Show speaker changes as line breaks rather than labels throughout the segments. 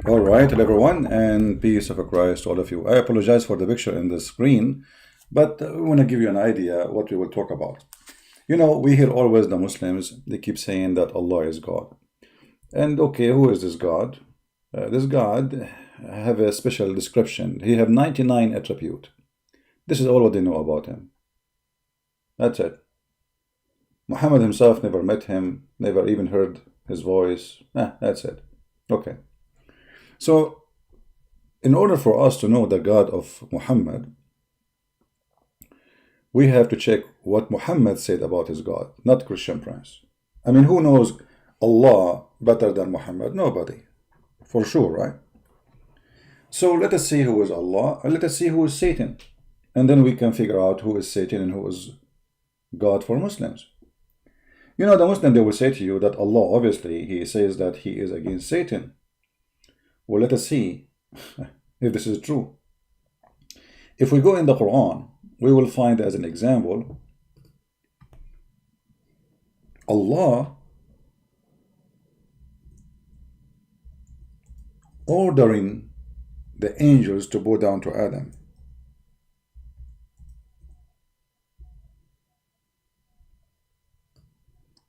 All right, hello everyone, and peace of Christ to all of you. I apologize for the picture in the screen, but I want to give you an idea what we will talk about. You know, we hear always the Muslims, they keep saying that Allah is God. And okay, who is this God? This God have a special description. He have 99 attribute. This is all what they know about him. That's it. Muhammad himself never met him, never even heard his voice. That's it. Okay. So, in order for us to know the God of Muhammad, we have to check what Muhammad said about his God, not Christian Prince. I mean, who knows Allah better than Muhammad? Nobody, for sure, right? So let us see who is Allah, and let us see who is Satan. And then we can figure out who is Satan and who is God for Muslims. You know, the Muslim, they will say to you that Allah, obviously, he says that he is against Satan. Well, let us see if this is true. If we go in the Quran, we will find as an example, Allah ordering the angels to bow down to Adam.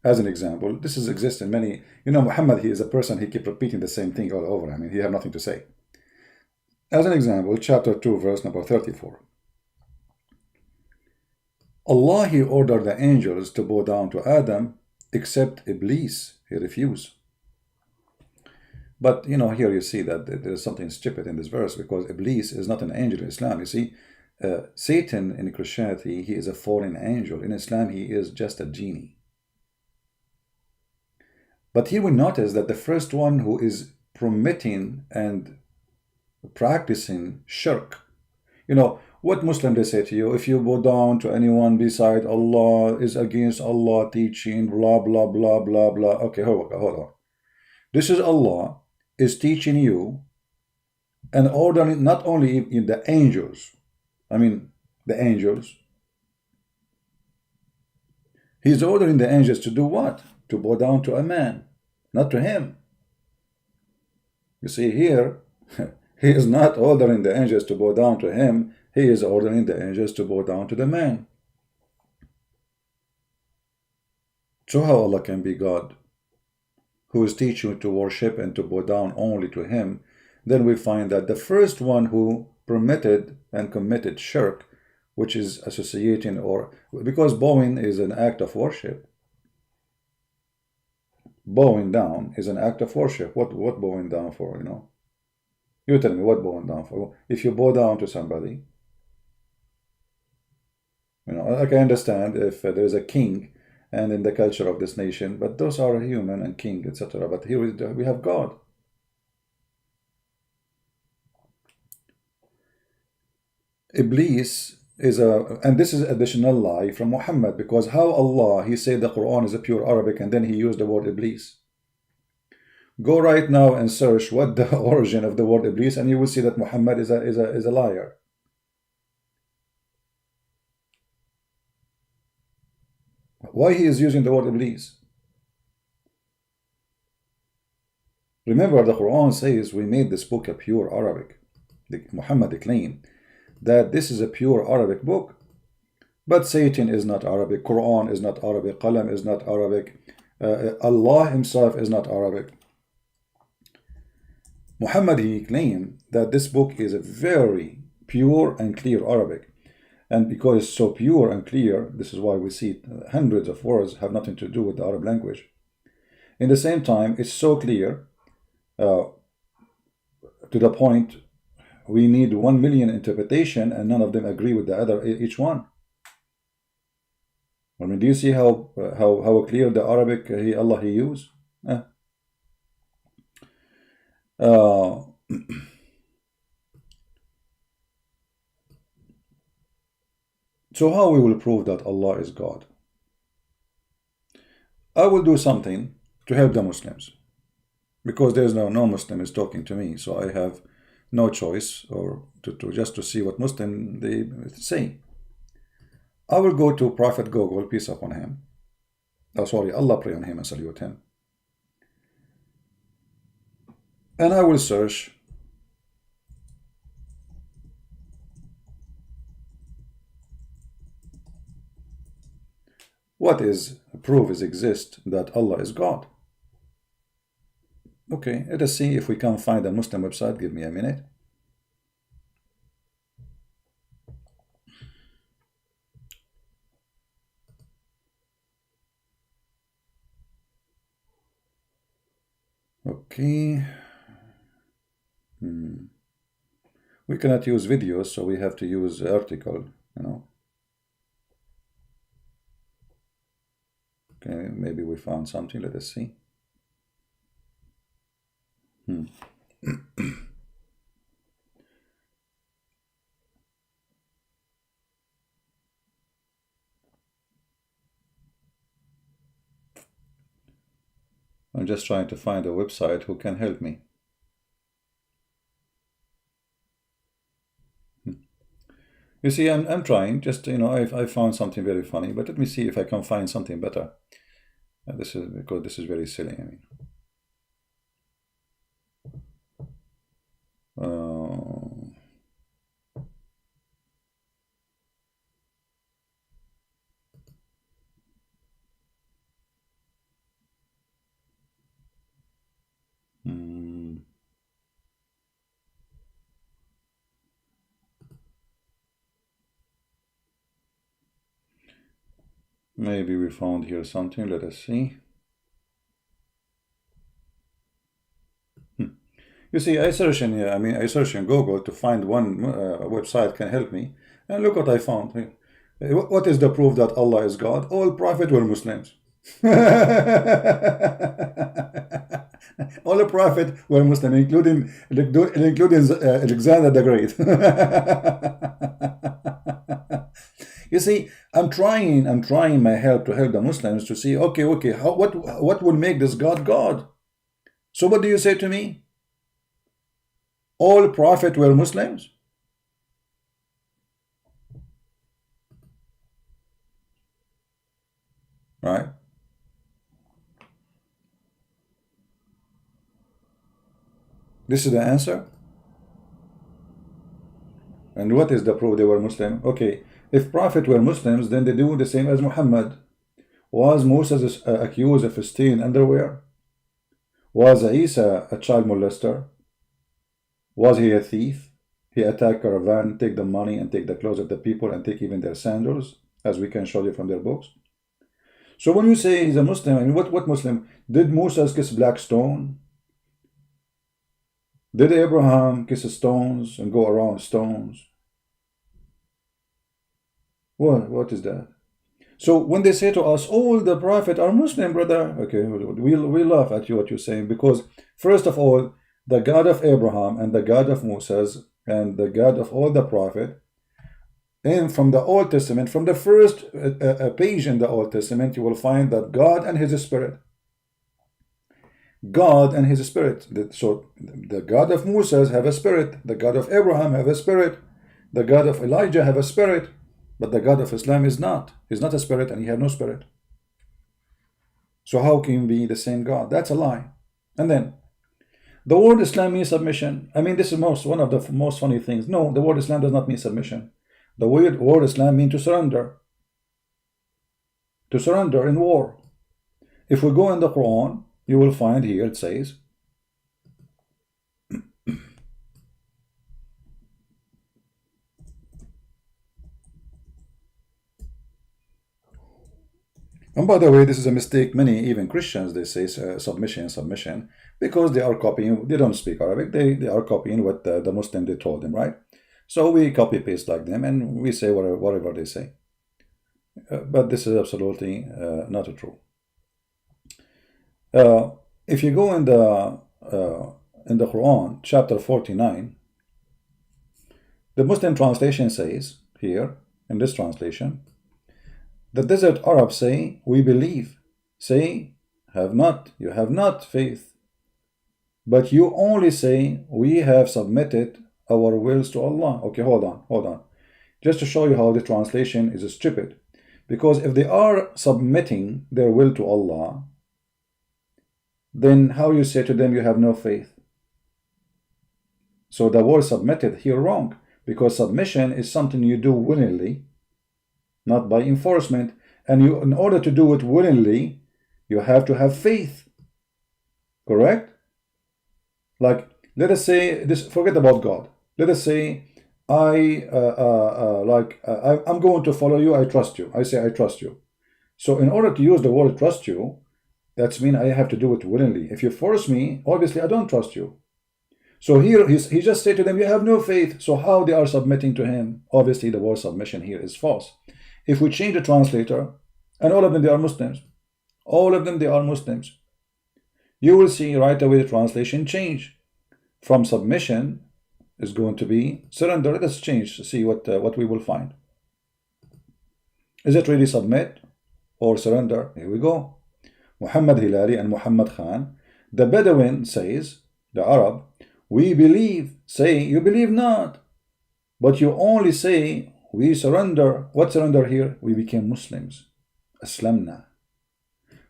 As an example, this is exists in many, you know, Muhammad, he is a person, he keeps repeating the same thing all over. I mean, he have nothing to say. As an example, chapter 2, verse number 34. Allah, he ordered the angels to bow down to Adam, except Iblis, he refused. But, you know, here you see that there is something stupid in this verse, because Iblis is not an angel in Islam. You see, Satan in Christianity, he is a fallen angel. In Islam, he is just a genie. But here we notice that the first one who is permitting and practicing shirk, you know, what Muslim they say to you, if you bow down to anyone beside Allah, is against Allah teaching, blah, blah, blah, blah, blah. Okay, hold on. This is Allah is teaching you and ordering not only in the angels, I mean the angels. He's ordering the angels to do what? To bow down to a man, not to him. You see here, he is not ordering the angels to bow down to him. He is ordering the angels to bow down to the man. So how Allah can be God, who is teaching you to worship and to bow down only to him? Then we find that the first one who permitted and committed shirk, which is associating, or because bowing is an act of worship. Bowing down is an act of worship. What bowing down for, you know? You tell me, what bowing down for? If you bow down to somebody, you know, like I understand if there is a king and in the culture of this nation, but those are human and king, etc. But here we have God. Iblis is and this is additional lie from Muhammad, because how Allah, he said the Quran is a pure Arabic and then he used the word Iblis. Go right now and search what the origin of the word Iblis, and you will see that Muhammad is a liar. Why he is using the word Iblis? Remember, the Quran says we made this book a pure Arabic. Muhammad claimed that this is a pure Arabic book. But Satan is not Arabic, Quran is not Arabic, Qalam is not Arabic, Allah himself is not Arabic. Muhammad, he claimed that this book is a very pure and clear Arabic. And because it's so pure and clear, this is why we see hundreds of words have nothing to do with the Arab language. In the same time, it's so clear to the point we need 1 million interpretation and none of them agree with the other, each one. I mean, do you see how clear the Arabic Allah he used? So how we will prove that Allah is God? I will do something to help the Muslims, because there's no Muslim is talking to me, so I have no choice or to see what Muslim they say. I will go to Prophet Google, peace upon him. Oh, sorry, Allah pray on him and salute him. and I will search what is proof is exist that Allah is God. Okay, let us see if we can find a Muslim website. Give me a minute. Okay. We cannot use videos, so we have to use article, you know. Okay, maybe we found something. Let us see. I'm just trying to find a website who can help me. You see, I'm trying. Just, you know, I found something very funny, but let me see if I can find something better. This is because this is very silly. I mean, maybe we found here something. Let us see. You see, I search in Google to find one website can help me, and look what I found. What is the proof that Allah is God? All prophets were Muslims. All the prophets were Muslim, including Alexander the Great. You see, I'm trying my help to help the Muslims to see, okay, what will make this God God? So what do you say to me? All prophets were Muslims? Right? This is the answer. And what is the proof they were Muslim? Okay, if prophets were Muslims, then they do the same as Muhammad. Was Moses accused of stealing underwear? Was Isa a child molester? Was he a thief? He attacked caravan, take the money and take the clothes of the people and take even their sandals, as we can show you from their books. So when you say he's a Muslim, I mean, what Muslim? Did Moses kiss black stone? Did Abraham kiss stones and go around stones? What is that? So when they say to us, all the prophets are Muslim, brother, okay, we laugh at you what you're saying, because first of all, the God of Abraham and the God of Moses and the God of all the prophets, and from the Old Testament, from the first page in the Old Testament, you will find that God and His Spirit. God and His Spirit. So the God of Moses have a spirit, the God of Abraham have a spirit, the God of Elijah have a spirit, but the God of Islam is not. He's not a spirit and He have no spirit. So how can he be the same God? That's a lie. And then the word Islam means submission. I mean, this is one of the most funny things. No, the word Islam does not mean submission. The word Islam means to surrender. To surrender in war. If we go in the Quran, you will find here it says, and by the way, this is a mistake. Many, even Christians, they say submission, because they are copying. They don't speak Arabic. They are copying what the Muslim they told them, right? So we copy paste like them, and we say whatever they say. But this is absolutely not true. If you go in the Quran, chapter 49, the Muslim translation says here in this translation, the desert Arabs say, we believe. Say, you have not faith. But you only say, we have submitted our wills to Allah. Okay, hold on. Just to show you how the translation is stupid. Because if they are submitting their will to Allah, then how you say to them you have no faith? So the word submitted here wrong, because submission is something you do willingly, not by enforcement. And you, in order to do it willingly, you have to have faith. Correct? Like, let us say this, forget about God. Let us say I'm going to follow you, I trust you. I say I trust you. So in order to use the word trust you, that's mean I have to do it willingly. If you force me, obviously I don't trust you. So here he just said to them, you have no faith. So how they are submitting to him? Obviously the word submission here is false. If we change the translator, and all of them they are Muslims, all of them they are Muslims, you will see right away the translation change. From submission is going to be surrender. Let us change to see what we will find. Is it really submit or surrender? Here we go. Muhammad Hilali and Muhammad Khan. The Bedouin says, the Arab, we believe. Say, you believe not, but you only say we surrender. What surrender here? We became Muslims. Aslamna.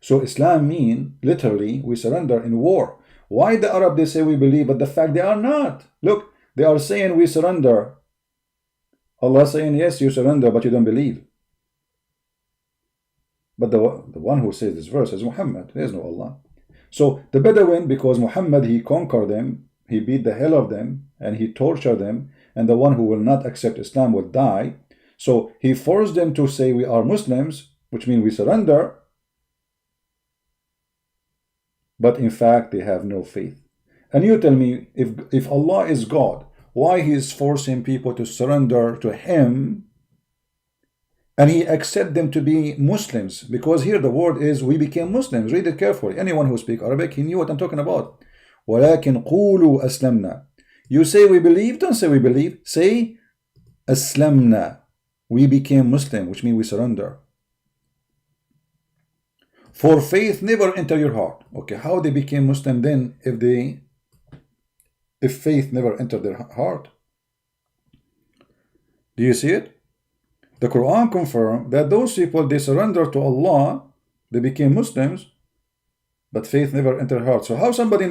So Islam mean literally we surrender in war. Why the Arab they say we believe, but the fact they are not? Look, they are saying we surrender. Allah saying yes, you surrender, but you don't believe. But the one who says this verse is Muhammad. There is no Allah. So the Bedouin, because Muhammad he conquered them, he beat the hell of them, and he tortured them, and the one who will not accept Islam will die. So he forced them to say we are Muslims, which means we surrender. But in fact they have no faith. And you tell me, if Allah is God, why he is forcing people to surrender to him, and he accept them to be Muslims? Because here the word is we became Muslims. Read it carefully. Anyone who speaks Arabic, he knew what I'm talking about. وَلَكِنْ قُولُوا أَسْلَمْنَا. You say we believe, don't say we believe. Say أَسْلَمْنَا. We became Muslim, which means we surrender. For faith never enter your heart. Okay, how they became Muslim then if faith never entered their heart? Do you see it? The Quran confirms that those people, they surrender to Allah, they became Muslims, but faith never entered heart. So how somebody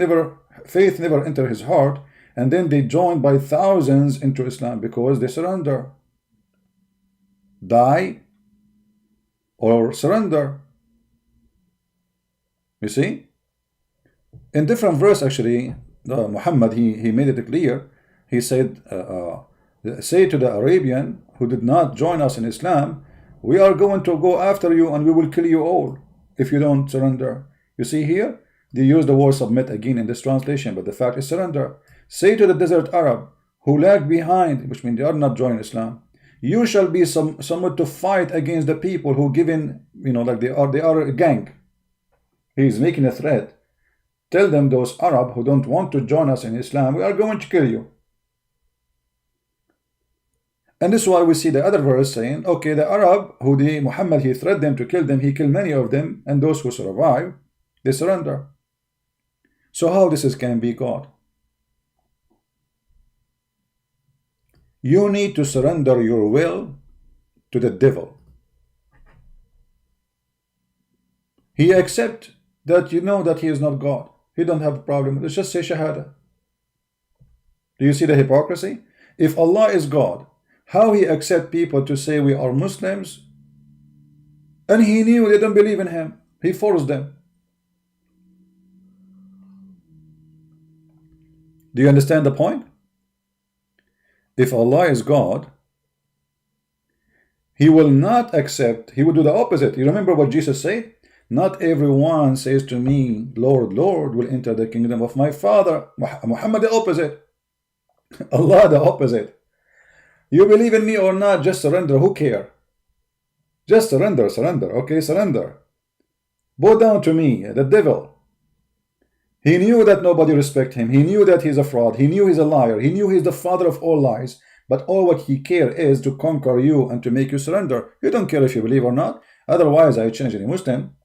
faith never entered his heart, and then they join by thousands into Islam? Because they surrender. Die or surrender. You see? In different verse actually, Muhammad, he made it clear. He said, say to the Arabian who did not join us in Islam, we are going to go after you and we will kill you all if you don't surrender. You see here, they use the word submit again in this translation, but the fact is surrender. Say to the desert Arab who lag behind, which means they are not joining Islam, you shall be someone to fight against the people who given, like they are a gang. He is making a threat. Tell them, those Arab who don't want to join us in Islam, we are going to kill you. And this is why we see the other verse saying, okay, the Arab who Muhammad he threatened them to kill them, he killed many of them, and those who survive, they surrender. So how this can be God? You need to surrender your will to the devil. He accepts that you know that he is not God. He don't have a problem. Let's just say Shahada. Do you see the hypocrisy? If Allah is God, how he accept people to say we are Muslims, and he knew they don't believe in him. He forced them. Do you understand the point? If Allah is God, he will not accept, he will do the opposite. You remember what Jesus said? Not everyone says to me, Lord, Lord, will enter the kingdom of my Father. Muhammad the opposite. Allah the opposite. You believe in me or not, just surrender. Who care? Just surrender, surrender. Okay, surrender. Bow down to me, the devil. He knew that nobody respect him. He knew that he's a fraud. He knew he's a liar. He knew he's the father of all lies. But all what he care is to conquer you and to make you surrender. You don't care if you believe or not. Otherwise, I change any Muslim.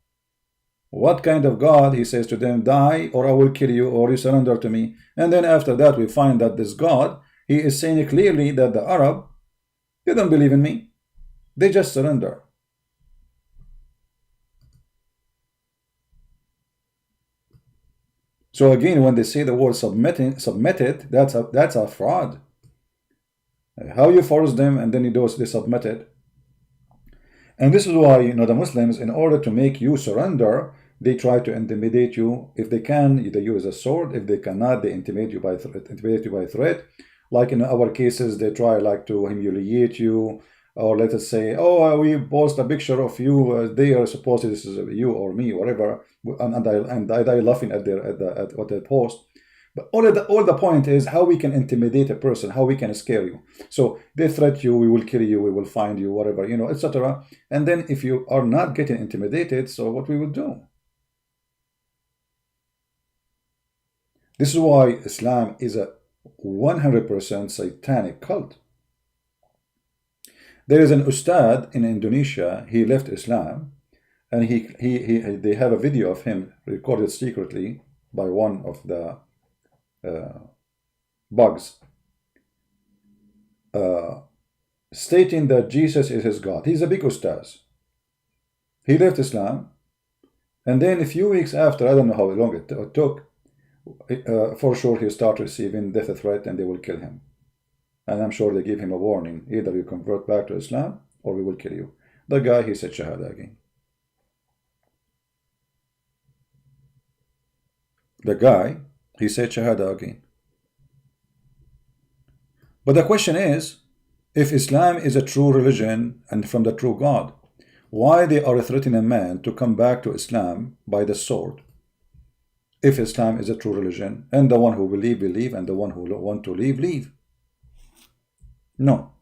What kind of God? He says to them, die or I will kill you, or you surrender to me. And then after that we find that this God, he is saying clearly that the Arab, they don't believe in me. They just surrender. So again, when they say the word submitted, that's a fraud. How you force them and then they submit it? And this is why, you know, the Muslims, in order to make you surrender, they try to intimidate you. If they can, they use a sword. If they cannot, they intimidate you by threat. Like in our cases, they try like to humiliate you, or let us say, oh, we post a picture of you there, supposedly this is you or me, whatever, and I die laughing at what they post. But all the point is how we can intimidate a person, how we can scare you. So they threat you, we will kill you, we will find you, whatever, you know, etc. And then if you are not getting intimidated, so what we will do? This is why Islam is a 100% satanic cult. There is an ustad in Indonesia. He left Islam, and they have a video of him recorded secretly by one of the bugs, stating that Jesus is his God. He's a big ustaz. He left Islam, and then a few weeks after, I don't know how long it took, for sure he started receiving death threat and they will kill him. And I'm sure they give him a warning, either you convert back to Islam or we will kill you. The guy, he said Shahada again. The guy, he said Shahada again. But the question is, if Islam is a true religion and from the true God, why they are threatening a man to come back to Islam by the sword? If Islam is a true religion, and the one who believe, and the one who want to leave, leave. No.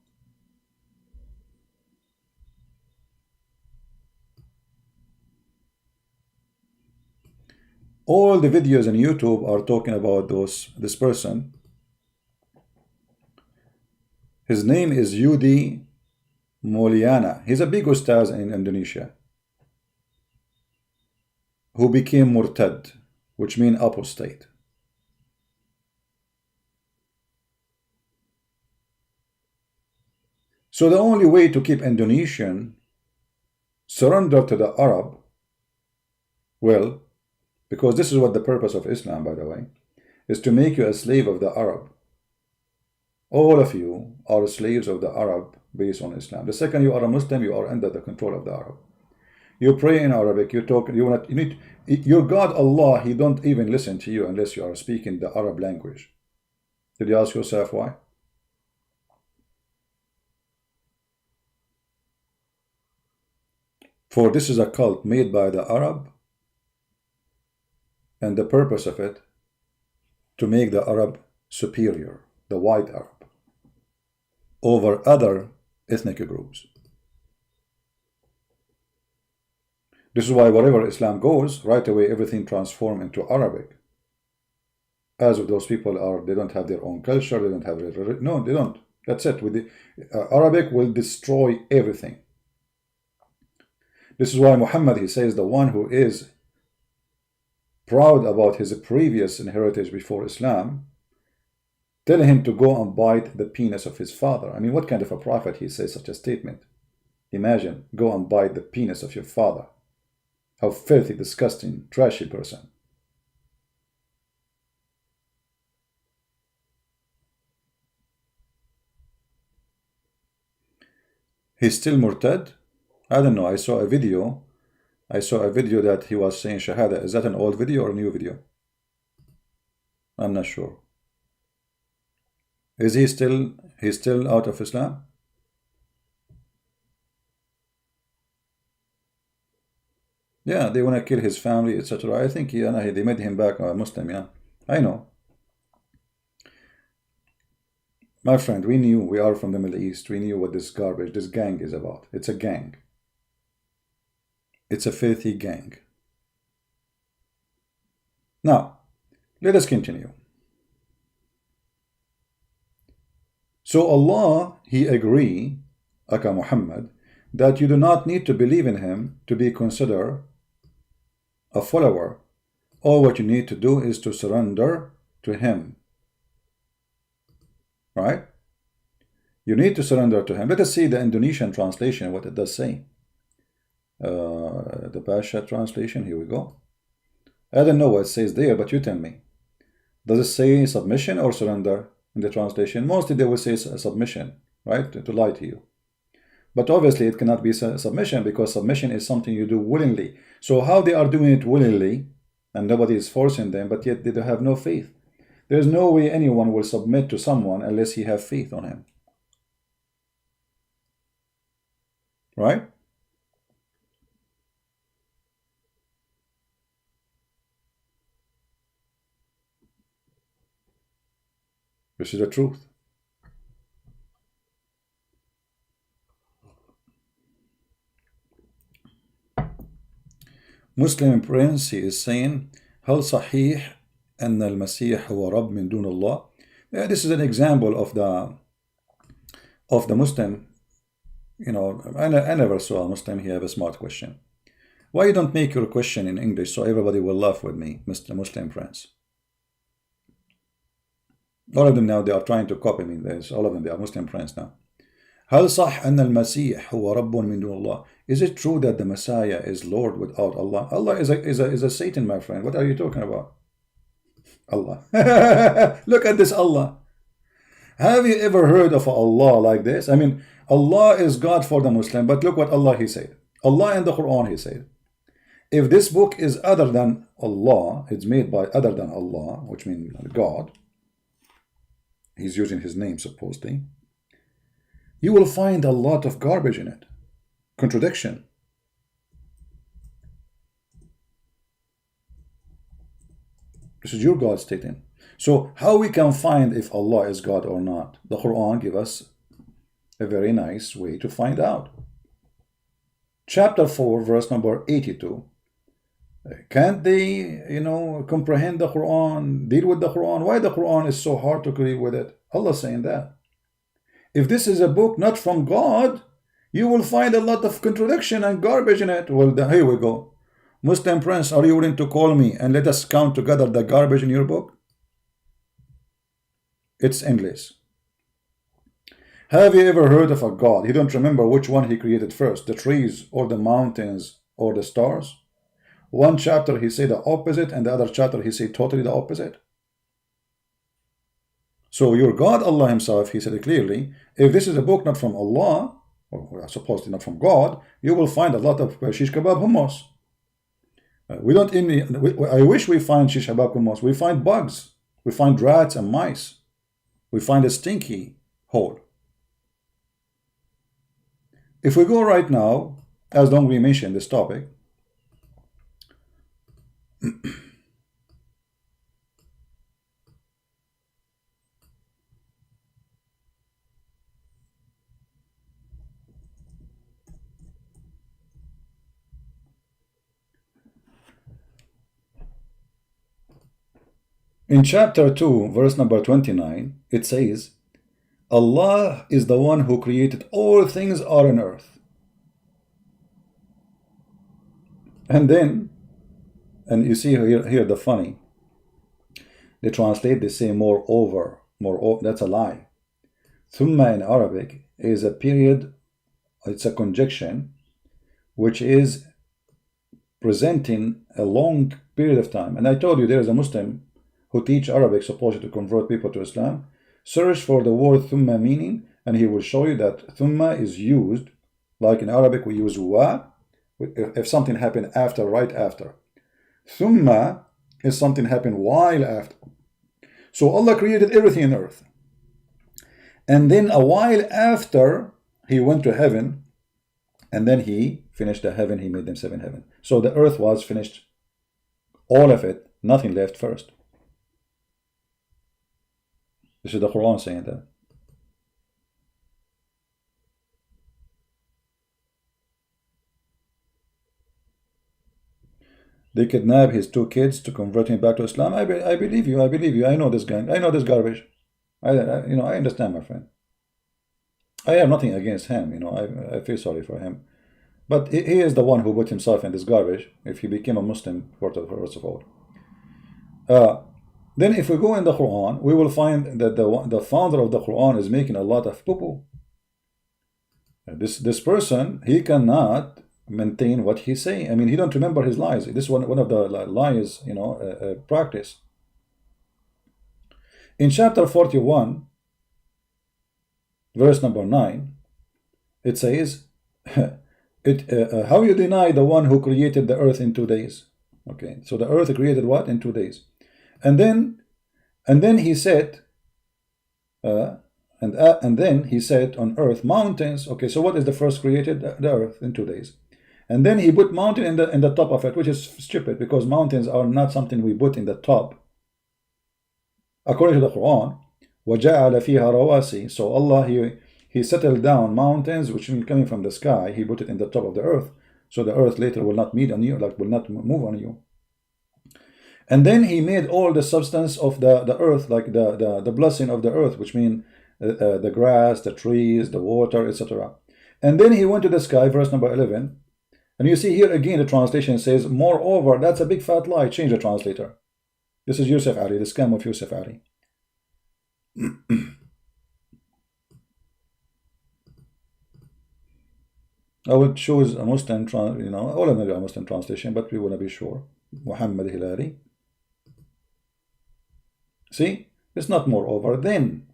All the videos on YouTube are talking about this person. His name is Yudi Mulyana. He's a big ustaz in Indonesia who became murtad, which means apostate. So the only way to keep Indonesian surrender to the Arab, well, because this is what the purpose of Islam, by the way, is to make you a slave of the Arab. All of you are slaves of the Arab based on Islam. The second you are a Muslim, you are under the control of the Arab. You pray in Arabic, you talk, your God Allah, He don't even listen to you unless you are speaking the Arab language. Did you ask yourself why? For this is a cult made by the Arab, and the purpose of it to make the Arab superior, the white Arab, over other ethnic groups. This is why wherever Islam goes, right away everything transforms into Arabic. As if those people they don't have their own culture, they don't have their, no, they don't. That's it. With the Arabic will destroy everything. This is why Muhammad, he says, the one who is proud about his previous heritage before Islam, tell him to go and bite the penis of his father. I mean, what kind of a prophet he says such a statement? Imagine, go and bite the penis of your father. How filthy, disgusting, trashy person. He's still murtad? I don't know. I saw a video that he was saying Shahada. Is that an old video or a new video? I'm not sure. Is he's still out of Islam? Yeah, they want to kill his family, etc. I think they made him back a Muslim, yeah. I know. My friend, we are from the Middle East. We knew what this garbage, this gang is about. It's a gang. It's a filthy gang. Now, let us continue. So Allah, He agree, Aka Muhammad, that you do not need to believe in Him to be considered a follower. All what you need to do is to surrender to Him. Right? You need to surrender to Him. Let us see the Indonesian translation, what it does say. The Pasha translation, here we go. I don't know what it says there, but you tell me. Does it say submission or surrender in the translation? Mostly they will say submission, right? To lie to you. But obviously it cannot be submission, because submission is something you do willingly. So how they are doing it willingly and nobody is forcing them, but yet they have no faith? There's no way anyone will submit to someone unless he have faith on him. Right? This is the truth. Muslim Prince, he is saying, هل صحيح أن المسيح هو رب من دون الله? This is an example of the Muslim. You know, I never saw a Muslim here have a smart question. Why you don't make your question in English so everybody will laugh with me, Mr. Muslim Prince? All of them now, they are trying to copy me. All of them, they are Muslim Prince now. هل صح أن المسيح هو رب من دون الله? Is it true that the Messiah is Lord without Allah? Allah is a Satan, my friend. What are you talking about? Allah. Look at this Allah. Have you ever heard of Allah like this? I mean, Allah is God for the Muslim, but look what Allah, he said. Allah in the Quran, he said, if this book is other than Allah, it's made by other than Allah, which means God, he's using his name supposedly, you will find a lot of garbage in it. Contradiction. This is your God stating. So how we can find if Allah is God or not? The Quran gives us a very nice way to find out. Chapter 4, verse number 82. Can't they, comprehend the Quran, deal with the Quran? Why the Quran is so hard to agree with it? Allah saying that. If this is a book not from God, you will find a lot of contradiction and garbage in it. Well, here we go. Muslim Prince, are you willing to call me and let us count together the garbage in your book? It's endless. Have you ever heard of a God? You don't remember which one he created first, the trees or the mountains or the stars? One chapter he said the opposite, and the other chapter he said totally the opposite. So your God, Allah himself, he said it clearly, if this is a book not from Allah, or supposedly not from God, you will find a lot of shish kebab hummus. I wish we find shish kebab hummus. We find bugs. We find rats and mice. We find a stinky hole. If we go right now, as long we mentioned this topic, in chapter 2, verse number 29, it says, Allah is the one who created all things on earth. And then, and you see here the funny, they translate, they say moreover, that's a lie. Thumma in Arabic is a period, it's a conjunction, which is presenting a long period of time. And I told you there is a Muslim who teach Arabic, supposed to convert people to Islam. Search for the word thumma meaning, and he will show you that thumma is used, like in Arabic we use wa, if something happened after, right after. Thumma is something happened while after. So Allah created everything on earth. And then a while after, he went to heaven, and then he finished the heaven, he made them 7 heaven. So the earth was finished, all of it, nothing left first. This is the Quran saying that. They kidnapped his 2 kids to convert him back to Islam. I believe you. I believe you. I know this guy. I know this garbage. I understand, my friend. I have nothing against him. I feel sorry for him. But he is the one who put himself in this garbage. If he became a Muslim, first of all. Then if we go in the Quran, we will find that the founder of the Quran is making a lot of poo-poo. This person, he cannot maintain what he's saying. I mean, he don't remember his lies. This is one of the lies, practice. In chapter 41, verse number 9, it says, how you deny the one who created the earth in 2 days? Okay, so the earth created what? In 2 days. And then he said, and then he said on earth, mountains. Okay, so what is the first created? The earth in 2 days. And then he put mountain in the top of it, which is stupid, because mountains are not something we put in the top. According to the Quran, وَجَعَلَ فِيهَا رَوَاسِي. So Allah, he settled down mountains, which means coming from the sky. He put it in the top of the earth, so the earth later will not meet on you, like will not move on you. And then he made all the substance of the earth, like the blessing of the earth, which means the grass, the trees, the water, etc. And then he went to the sky, verse number 11. And you see here again the translation says, moreover. That's a big fat lie. Change the translator. This is Yusuf Ali, the scam of Yusuf Ali. I would choose a Muslim, all of them are a Muslim translation, but we want to be sure. Muhammad Hilali. See, it's not moreover. Then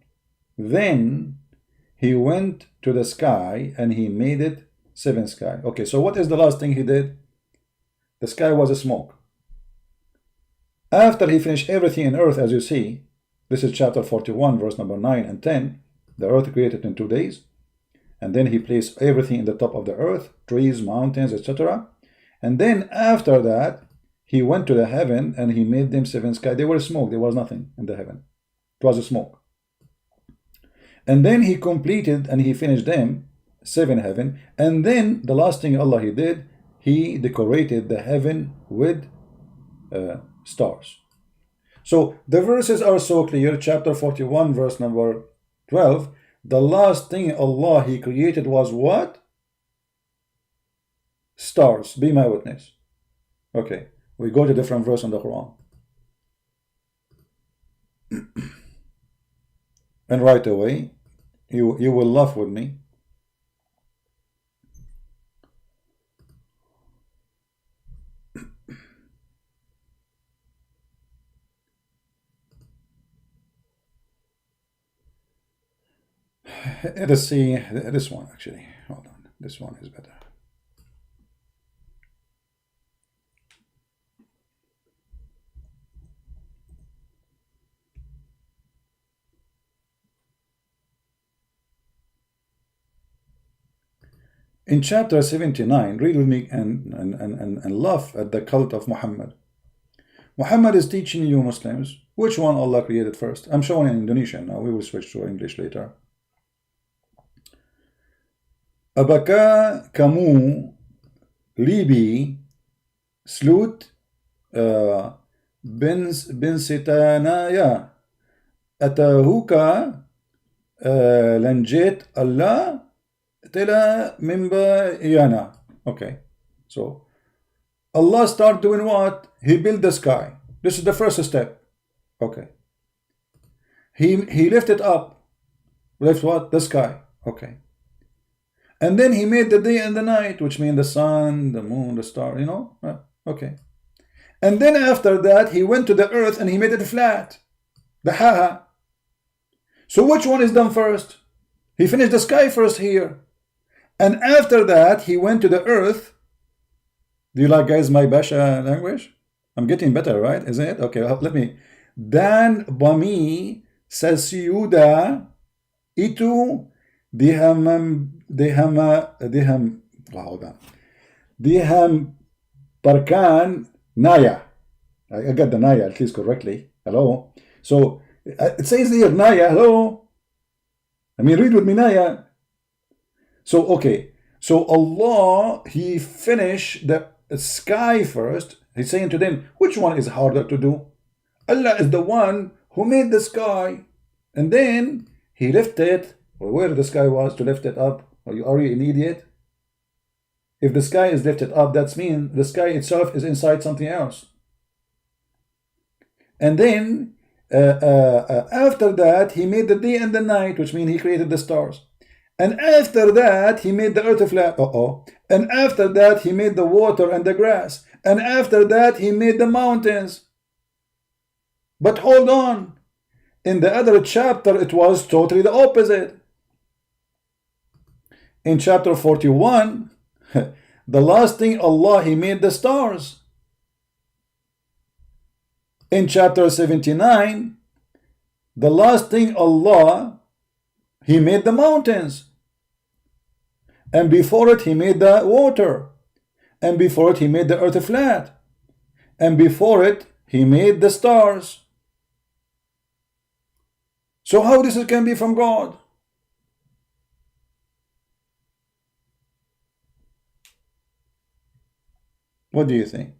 he went to the sky and he made it 7 sky. Okay, so what is the last thing he did? The sky was a smoke. After he finished everything in earth, as you see, this is chapter 41, verse number 9 and 10. The earth created in 2 days. And then he placed everything in the top of the earth, trees, mountains, etc. And then after that, he went to the heaven and he made them 7 sky. They were smoke. There was nothing in the heaven. It was a smoke. And then he completed and he finished them 7 heaven. And then the last thing Allah he did, he decorated the heaven with stars. So the verses are so clear. Chapter 41, verse number 12. The last thing Allah he created was what? Stars. Be my witness. Okay, we go to different verse in the Quran. And right away, you will laugh with me. Let's see this one actually. Hold on, this one is better. In chapter 79, read with me and laugh at the cult of Muhammad. Muhammad is teaching you Muslims which one Allah created first. I'm showing in Indonesian now. We will switch to English later. Apakah kamu libi slut bin sitanaya atahuka lanjit Allah tela mimba yana. Okay, so Allah start doing what? He built the sky. This is the first step. Okay, he lifted up. Lift what? The sky. Okay. And then he made the day and the night, which mean the sun, the moon, the star, okay. And then after that, he went to the earth and he made it flat. The ha. So which one is done first? He finished the sky first here. And after that, he went to the earth. Do you like, guys, my Basha language? I'm getting better, right? Isn't it? Okay, let me. Dan bami sasiyuda itu diham parkan naya. I got the naya at least correctly. Hello. So it says here naya. Hello. I mean, read with me naya. So okay. So Allah he finished the sky first. He's saying to them, which one is harder to do? Allah is the one who made the sky, and then he lifted it. Where the sky was to lift it up. Are you an idiot? If the sky is lifted up, that means the sky itself is inside something else. And then after that, he made the day and the night, which means he created the stars. And after that, he made the earth flat. And after that, he made the water and the grass. And after that, he made the mountains. But hold on. In the other chapter, it was totally the opposite. In chapter 41, the last thing Allah, He made the stars. In chapter 79, the last thing Allah, He made the mountains. And before it, He made the water. And before it, He made the earth flat. And before it, He made the stars. So how this can be from God? What do you think?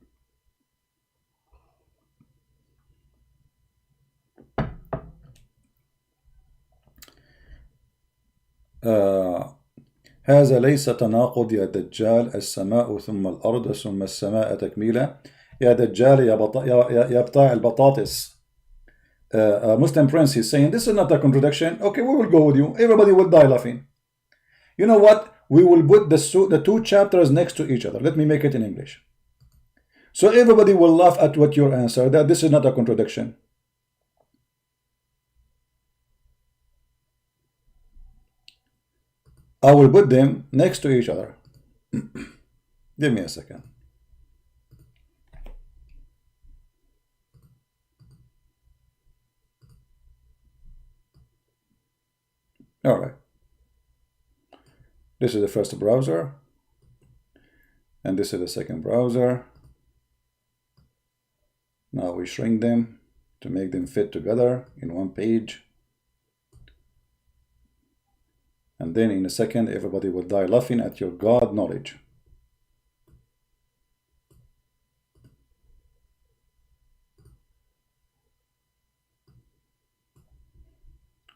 هذا ليس تناقض يا دجال، السماء ثم الأرض ثم السماء تكميلا. يا دجال يا بتاع البطاطس. Muslim Prince is saying this is not a contradiction. Okay, we will go with you. Everybody will die laughing. You know what? We will put the two chapters next to each other. Let me make it in English. So everybody will laugh at what your answer, that this is not a contradiction. I will put them next to each other. Give me a second. All right. This is the first browser. And this is the second browser. Now we shrink them to make them fit together in one page. And then in a second, everybody will die laughing at your God knowledge.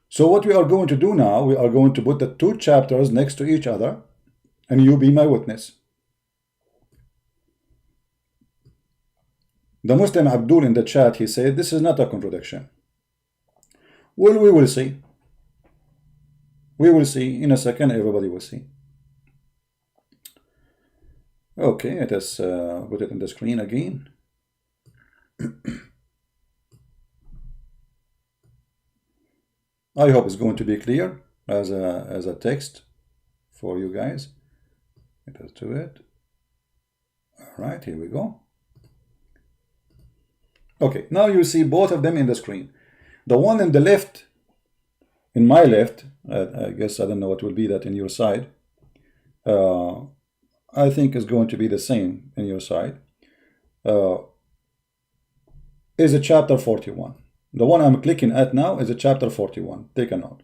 So what we are going to do now, we are going to put the two chapters next to each other, and you be my witness. The Muslim Abdul in the chat, he said, this is not a contradiction. Well, we will see. We will see. In a second, everybody will see. Okay, let us put it on the screen again. I hope it's going to be clear as a text for you guys. Let us do it. All right, here we go. Okay, now you see both of them in the screen. The one in the left, in my left, I guess I don't know what will be that in your side. I think is going to be the same in your side. Is a chapter 41. The one I'm clicking at now is a chapter 41. Take a note.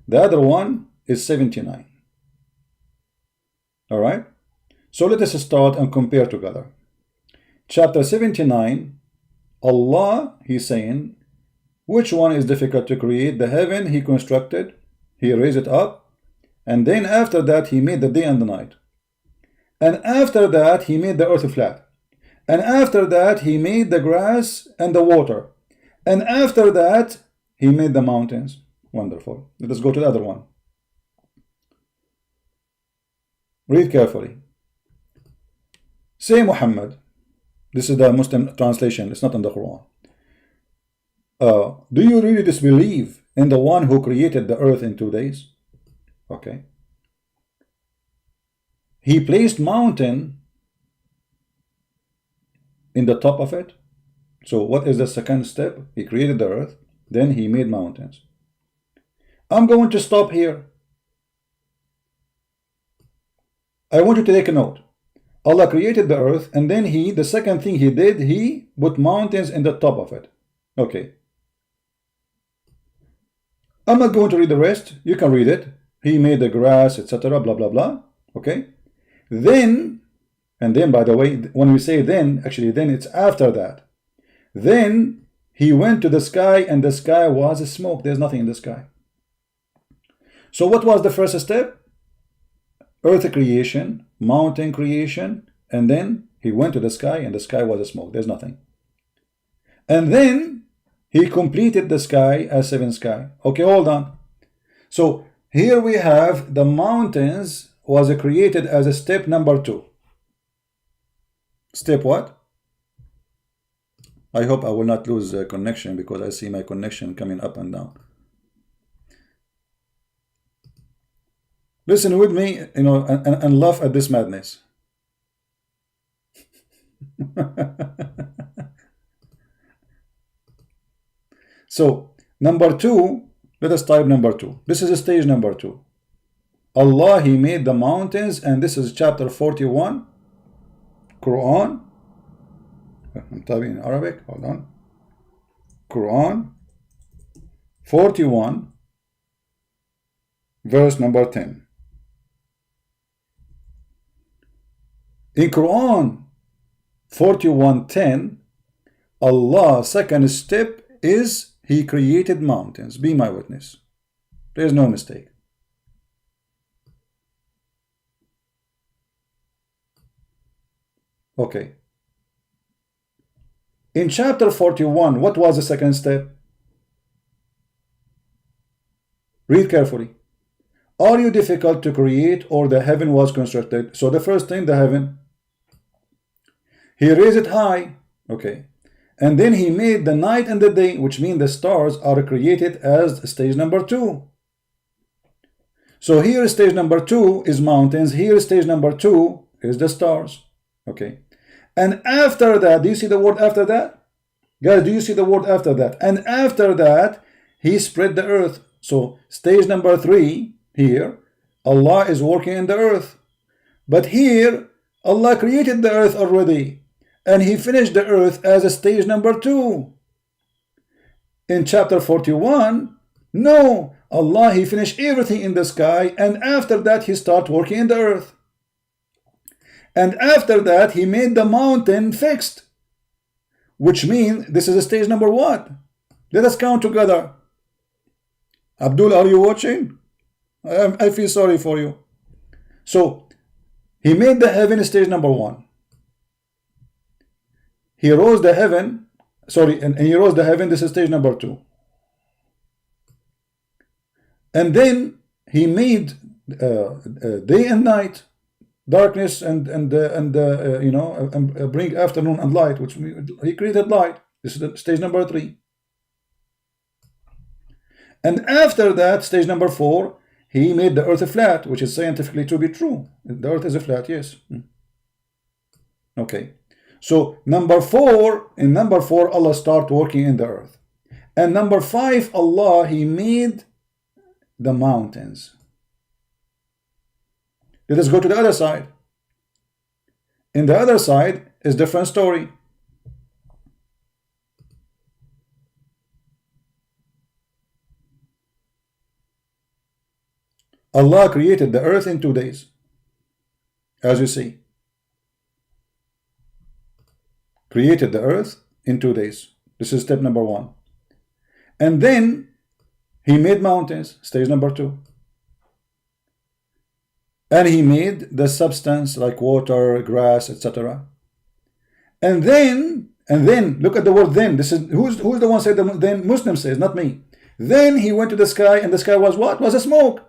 The other one is 79. All right. So let us start and compare together. Chapter 79. Allah, He's saying, which one is difficult to create? The heaven He constructed, He raised it up, and then after that He made the day and the night. And after that He made the earth flat. And after that He made the grass and the water. And after that He made the mountains. Wonderful. Let us go to the other one. Read carefully. Say Muhammad. This is the Muslim translation. It's not in the Quran. Do you really disbelieve in the one who created the earth in 2 days? Okay. He placed mountain in the top of it. So what is the second step? He created the earth. Then He made mountains. I'm going to stop here. I want you to take a note. Allah created the earth, and then the second thing He did, He put mountains in the top of it. Okay. I'm not going to read the rest. You can read it. He made the grass, etc. Blah, blah, blah. Okay. Then, and then by the way, when we say then, actually then it's after that. Then He went to the sky, and the sky was smoke. There's nothing in the sky. So what was the first step? Earth creation, mountain creation, and then He went to the sky, and the sky was smoke. There's nothing. And then He completed the sky as seventh sky. Okay, hold on. So here we have the mountains was created as a step number 2. Step what? I hope I will not lose connection, because I see my connection coming up and down. Listen with me, and laugh at this madness. So, number 2, let us type number 2. This is stage number 2. Allah, He made the mountains, and this is chapter 41, Quran. I'm typing in Arabic, hold on. Quran 41, verse number 10. In Quran 41:10, Allah's second step is He created mountains. Be my witness. There is no mistake. Okay. In chapter 41, what was the second step? Read carefully. Are you difficult to create, or the heaven was constructed? So the first thing, the heaven. He raised it high. Okay. And then He made the night and the day, which means the stars are created as stage number 2. So here stage number 2 is mountains. Here stage number 2 is the stars. Okay. And after that, do you see the word after that? Guys, do you see the word after that? And after that, He spread the earth. So stage number 3 here, Allah is working in the earth. But here, Allah created the earth already, and He finished the earth as a stage number 2. In chapter 41, no, Allah, He finished everything in the sky, and after that He started working in the earth. And after that, He made the mountain fixed, which means this is a stage number what? Let us count together. Abdul, are you watching? I feel sorry for you. So, He made the heaven stage number 1. He rose the heaven, and He rose the heaven, this is stage number 2. And then He made day and night, darkness and bring afternoon and light, which He created light. This is stage number 3. And after that, stage number 4, He made the earth flat, which is scientifically to be true. The earth is a flat, yes. Okay. So in number 4, Allah started working in the earth. And number 5, Allah, He made the mountains. Let us go to the other side. In the other side is different story. Allah created the earth in 2 days, as you see. Created the earth in 2 days. This is step number 1. And then He made mountains, stage number 2. And He made the substance like water, grass, etc. And then look at the word then. This is who's the one said the then? Muslim says, not me. Then He went to the sky, and the sky was what? Was a smoke.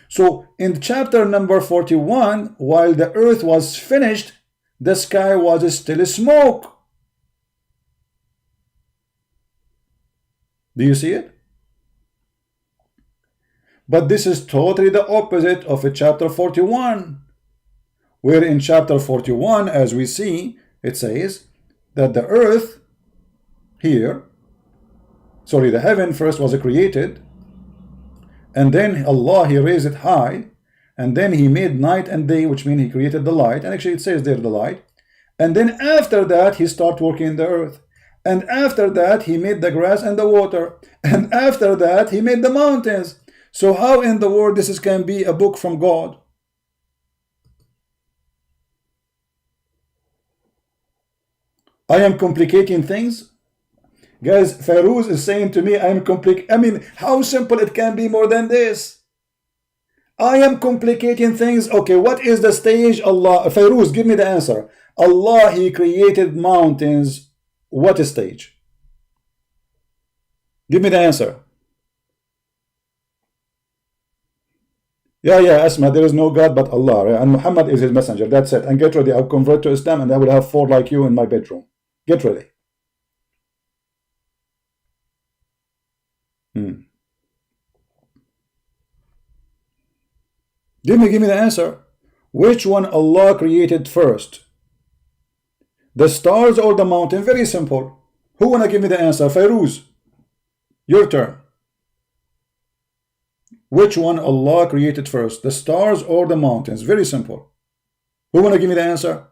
So in chapter number 41, while the earth was finished, the sky was still smoke. Do you see it? But this is totally the opposite of chapter 41, where in chapter 41, as we see, it says that the earth here, the heaven first was created, and then Allah, He raised it high, and then He made night and day, which means He created the light, and actually it says there the light, and then after that He started working in the earth, and after that He made the grass and the water, and after that He made the mountains. So how in the world this can be a book from God? I am complicating things. Guys, Fairuz is saying to me, how simple it can be more than this? I am complicating things. Okay, what is the stage? Allah, Fairuz, give me the answer. Allah, He created mountains. What stage? Give me the answer. Yeah, Asma, there is no God but Allah, and Muhammad is His messenger. That's it. And get ready. I'll convert to Islam, and I will have 4 like you in my bedroom. Get ready. Give me the answer. Which one Allah created first? The stars or the mountain? Very simple. Who wanna give me the answer? Fairuz, your turn. Which one Allah created first? The stars or the mountains? Very simple. Who wanna give me the answer?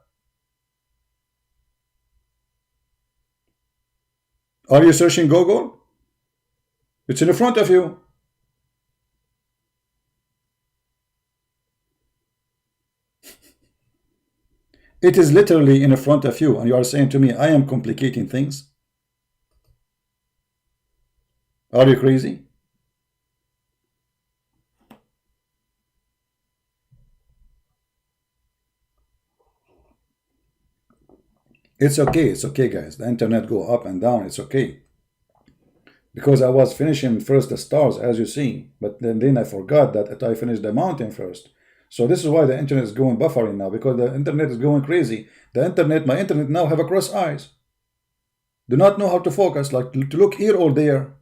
Are you searching Google? It's in front of you. It is literally in front of you, and you are saying to me, I am complicating things. Are you crazy? It's okay, guys. The internet go up and down, it's okay. Because I was finishing first the stars, as you see, but then I forgot that I finished the mountain first. So this is why the internet is going buffering now, because the internet is going crazy. The internet, my internet now have a cross eyes. Do not know how to focus, like to look here or there.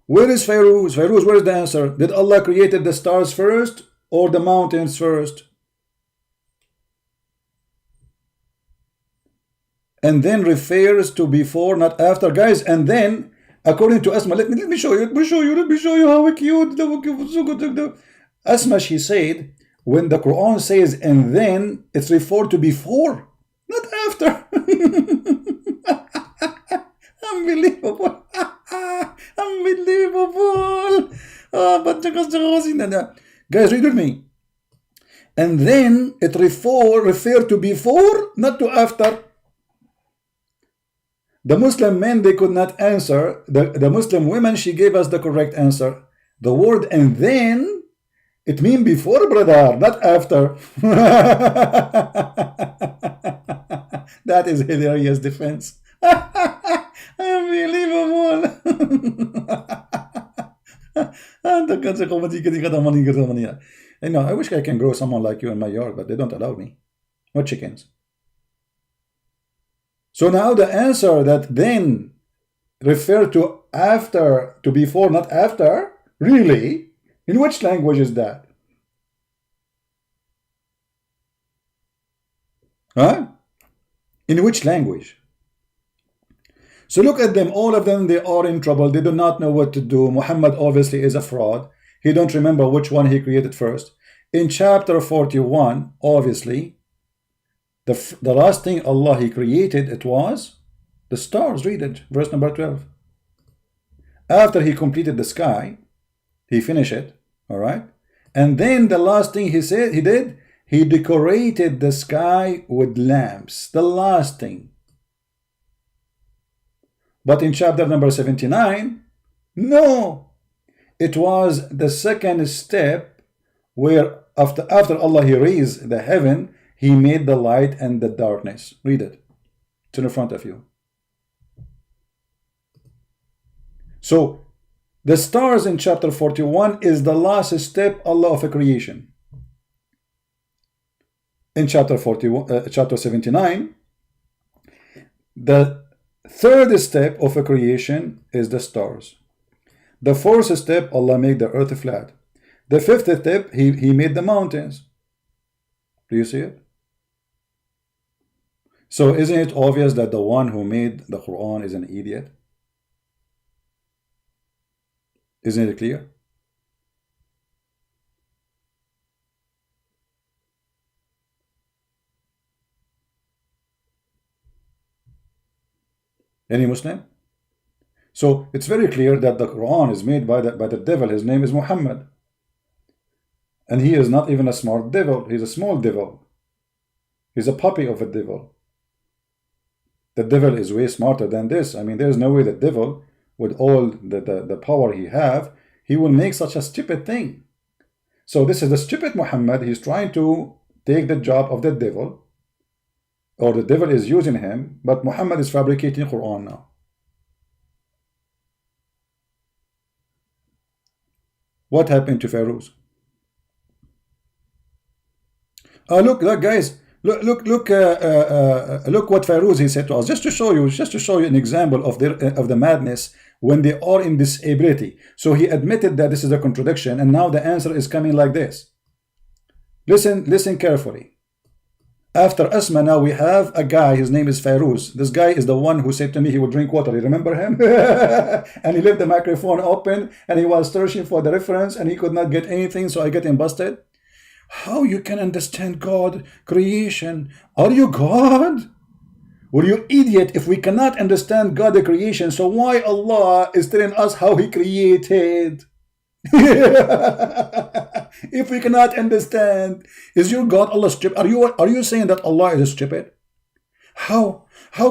Where is Fairuz? Fairuz, where is the answer? Did Allah created the stars first or the mountains first? And then refers to before, not after, guys. And then, according to Asma, let me show you. Let me show you how cute. Asma, she said, when the Quran says and then, it's referred to before, not after. Unbelievable. Unbelievable. Guys, read with me. And then it refer to before, not to after. The Muslim men, they could not answer. The Muslim women, she gave us the correct answer. The word and then, it means before, brother, not after. That is hilarious defense. Unbelievable. You know, I wish I can grow someone like you in my yard, but they don't allow me. What chickens? So now the answer that then refer to after, to before, not after, really? In which language is that? Huh? In which language? So look at them, all of them, they are in trouble. They do not know what to do. Muhammad obviously is a fraud. He don't remember which one he created first. In chapter 41, obviously, the last thing Allah he created, it was the stars. Read it, verse number 12. After he completed the sky, he finished it, all right? And then the last thing he said, he decorated the sky with lamps. The last thing. But in chapter number 79, no. It was the second step where after Allah he raised the heaven, he made the light and the darkness. Read it. It's in front of you. So the stars in chapter 41 is the last step Allah of a creation. In chapter 79, the third step of a creation is the stars. The fourth step, Allah made the earth flat. The fifth step, he made the mountains. Do you see it? So isn't it obvious that the one who made the Quran is an idiot? Isn't it clear? Any Muslim? So it's very clear that the Quran is made by the devil. His name is Muhammad. And he is not even a smart devil. He's a small devil. He's a puppy of a devil. The devil is way smarter than this. I mean, there's no way the devil, with all the power he have, he will make such a stupid thing. So this is the stupid Muhammad. He's trying to take the job of the devil, or the devil is using him, but Muhammad is fabricating Quran now. What happened to Fairuz? Look, guys, Look what Fairuz he said to us, just to show you an example of the madness when they are in disability. So he admitted that this is a contradiction, and now the answer is coming like this. Listen carefully. After Asma, now we have a guy, his name is Fairuz. This guy is the one who said to me he would drink water. You remember him? And he left the microphone open, and he was searching for the reference, and he could not get anything, so I get him busted. How you can understand God creation? Are you God? Well, you idiot, if we cannot understand God the creation, so why Allah is telling us how he created? If we cannot understand, is your God Allah stupid? Are you saying that Allah is stupid? How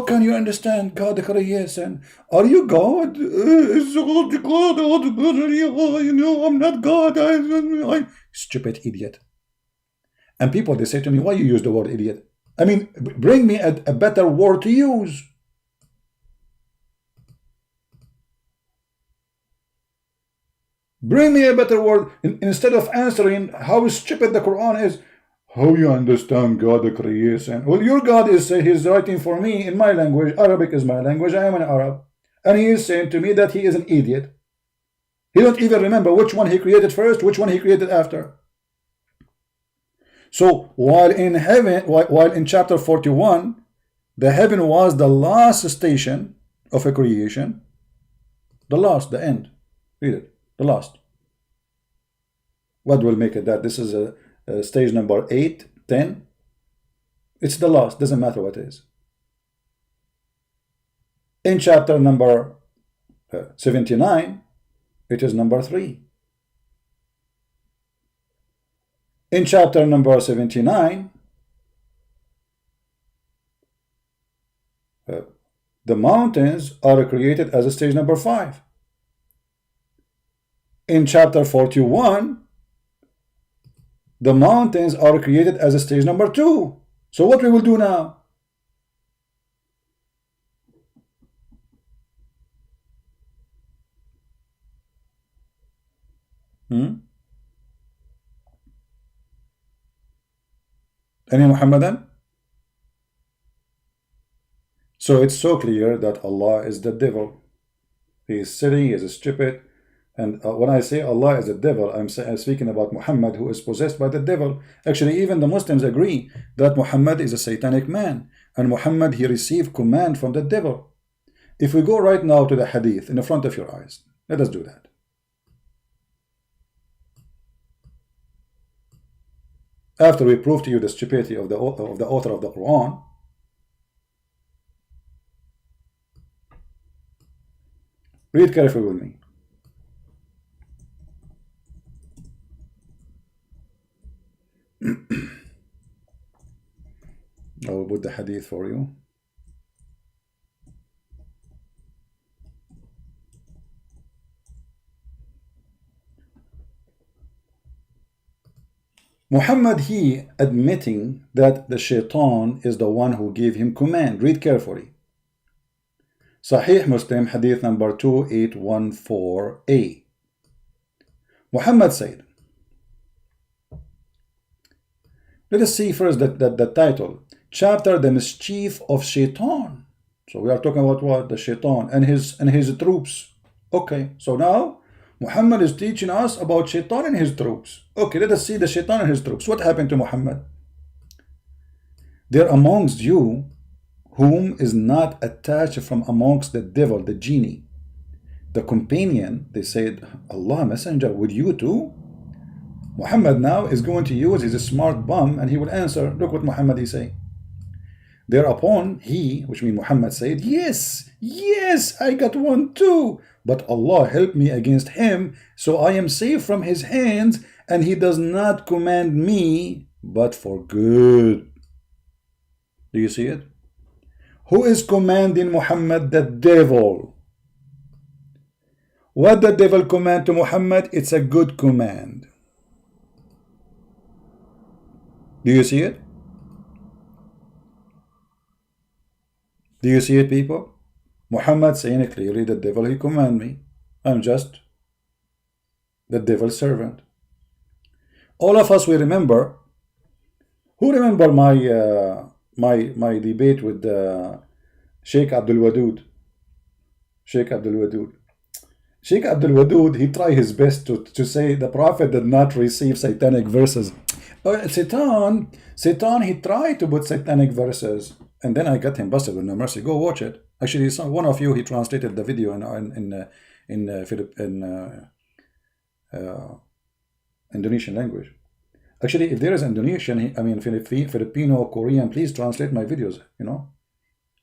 can you understand God the creation? Are you God? God, you know, I'm not God. I stupid idiot. And people, they say to me, why you use the word idiot? I mean, bring me a better word to use. Bring me a better word. Instead of answering how stupid the Quran is, how you understand God the creation? Well, your God is he's writing for me in my language. Arabic is my language. I am an Arab. And he is saying to me that he is an idiot. He don't even remember which one he created first, which one he created after. So while in heaven, while in chapter 41, the heaven was the last station of a creation, the end. Read it, the last. What will make it that this is a stage number 8, 10? It's the last, doesn't matter what it is. In chapter number 79, it is number 3. In chapter number 79, the mountains are created as a stage number 5. In chapter 41, the mountains are created as a stage number 2. So what we will do now? Any Muhammadan? So it's so clear that Allah is the devil. He is silly, he is stupid. And when I say Allah is the devil, I'm speaking about Muhammad, who is possessed by the devil. Actually, even the Muslims agree that Muhammad is a satanic man. And Muhammad, he received command from the devil. If we go right now to the hadith in the front of your eyes, let us do that. After we prove to you the stupidity of the author of the Quran, read carefully with me. I will put the hadith for you. Muhammad, he admitting that the shaitan is the one who gave him command. Read carefully. Sahih Muslim, hadith number 2814a. Muhammad said, let us see first the title. Chapter, the mischief of shaitan. So we are talking about what? The shaitan and his troops. Okay, so now Muhammad is teaching us about shaitan and his troops. Okay, let us see the shaitan and his troops. What happened to Muhammad? There amongst you whom is not attached from amongst the devil, the genie. The companion, they said, Allah Messenger, with you too? Muhammad now is going to use his smart bum, and he will answer. Look what Muhammad is saying. Thereupon he, which means Muhammad, said, yes, I got one too. But Allah help me against him, so I am safe from his hands, and he does not command me, but for good. Do you see it? Who is commanding Muhammad? The devil. What the devil command to Muhammad? It's a good command. Do you see it? Do you see it, people? Muhammad saying it clearly, the devil, he command me. I'm just the devil's servant. All of us, we remember Who remember my debate with Sheikh Abdul Wadud? Sheikh Abdul Wadud. Sheikh Abdul Wadud, he tried his best to say the Prophet did not receive satanic verses. Satan, he tried to put satanic verses, and then I got him busted with no mercy. Go watch it. Actually, one of you, he translated the video in Indonesian language. Actually, if there is Indonesian, I mean Filipino, Korean, please translate my videos. You know,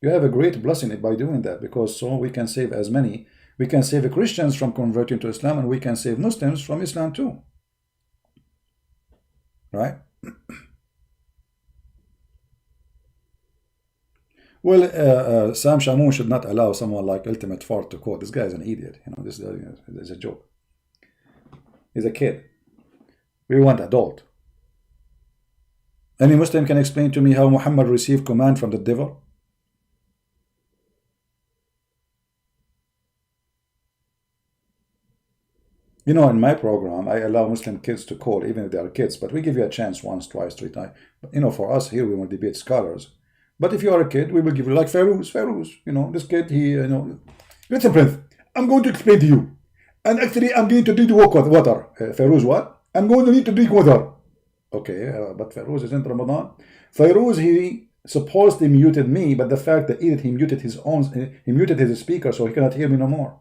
you have a great blessing by doing that, because so we can save as many. We can save the Christians from converting to Islam, and we can save Muslims from Islam too. Right? Well, Sam Shamoun should not allow someone like Ultimate Fart to quote. This guy is an idiot. You know, this is a joke. He's a kid. We want adult. Any Muslim can explain to me how Muhammad received command from the devil? You know, in my program, I allow Muslim kids to call, even if they are kids, but we give you a chance once, twice, three times. You know, for us here, we want to debate scholars. But if you are a kid, we will give you, like Feroz, you know, this kid, he, you know, listen, Prince, I'm going to explain to you. And actually, I'm going to drink water. Feroz, what? I'm going to need to drink water. Okay, but Feroz isn't Ramadan. Feroz, he supposedly muted me, but the fact that he muted his speaker, so he cannot hear me no more.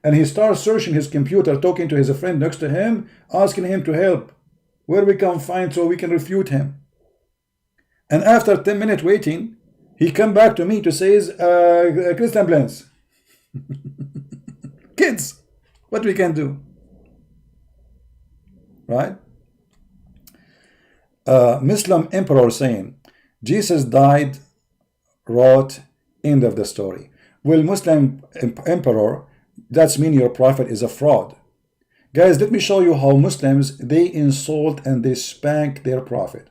And he starts searching his computer, talking to his friend next to him, asking him to help, where we can find so we can refute him. And after 10 minutes waiting, he come back to me to say, Christian Blends. Kids, what we can do? Right? Muslim emperor saying, Jesus died, wrote, end of the story. Well, Muslim emperor, that's mean your prophet is a fraud. Guys, let me show you how Muslims, they insult and they spank their prophet.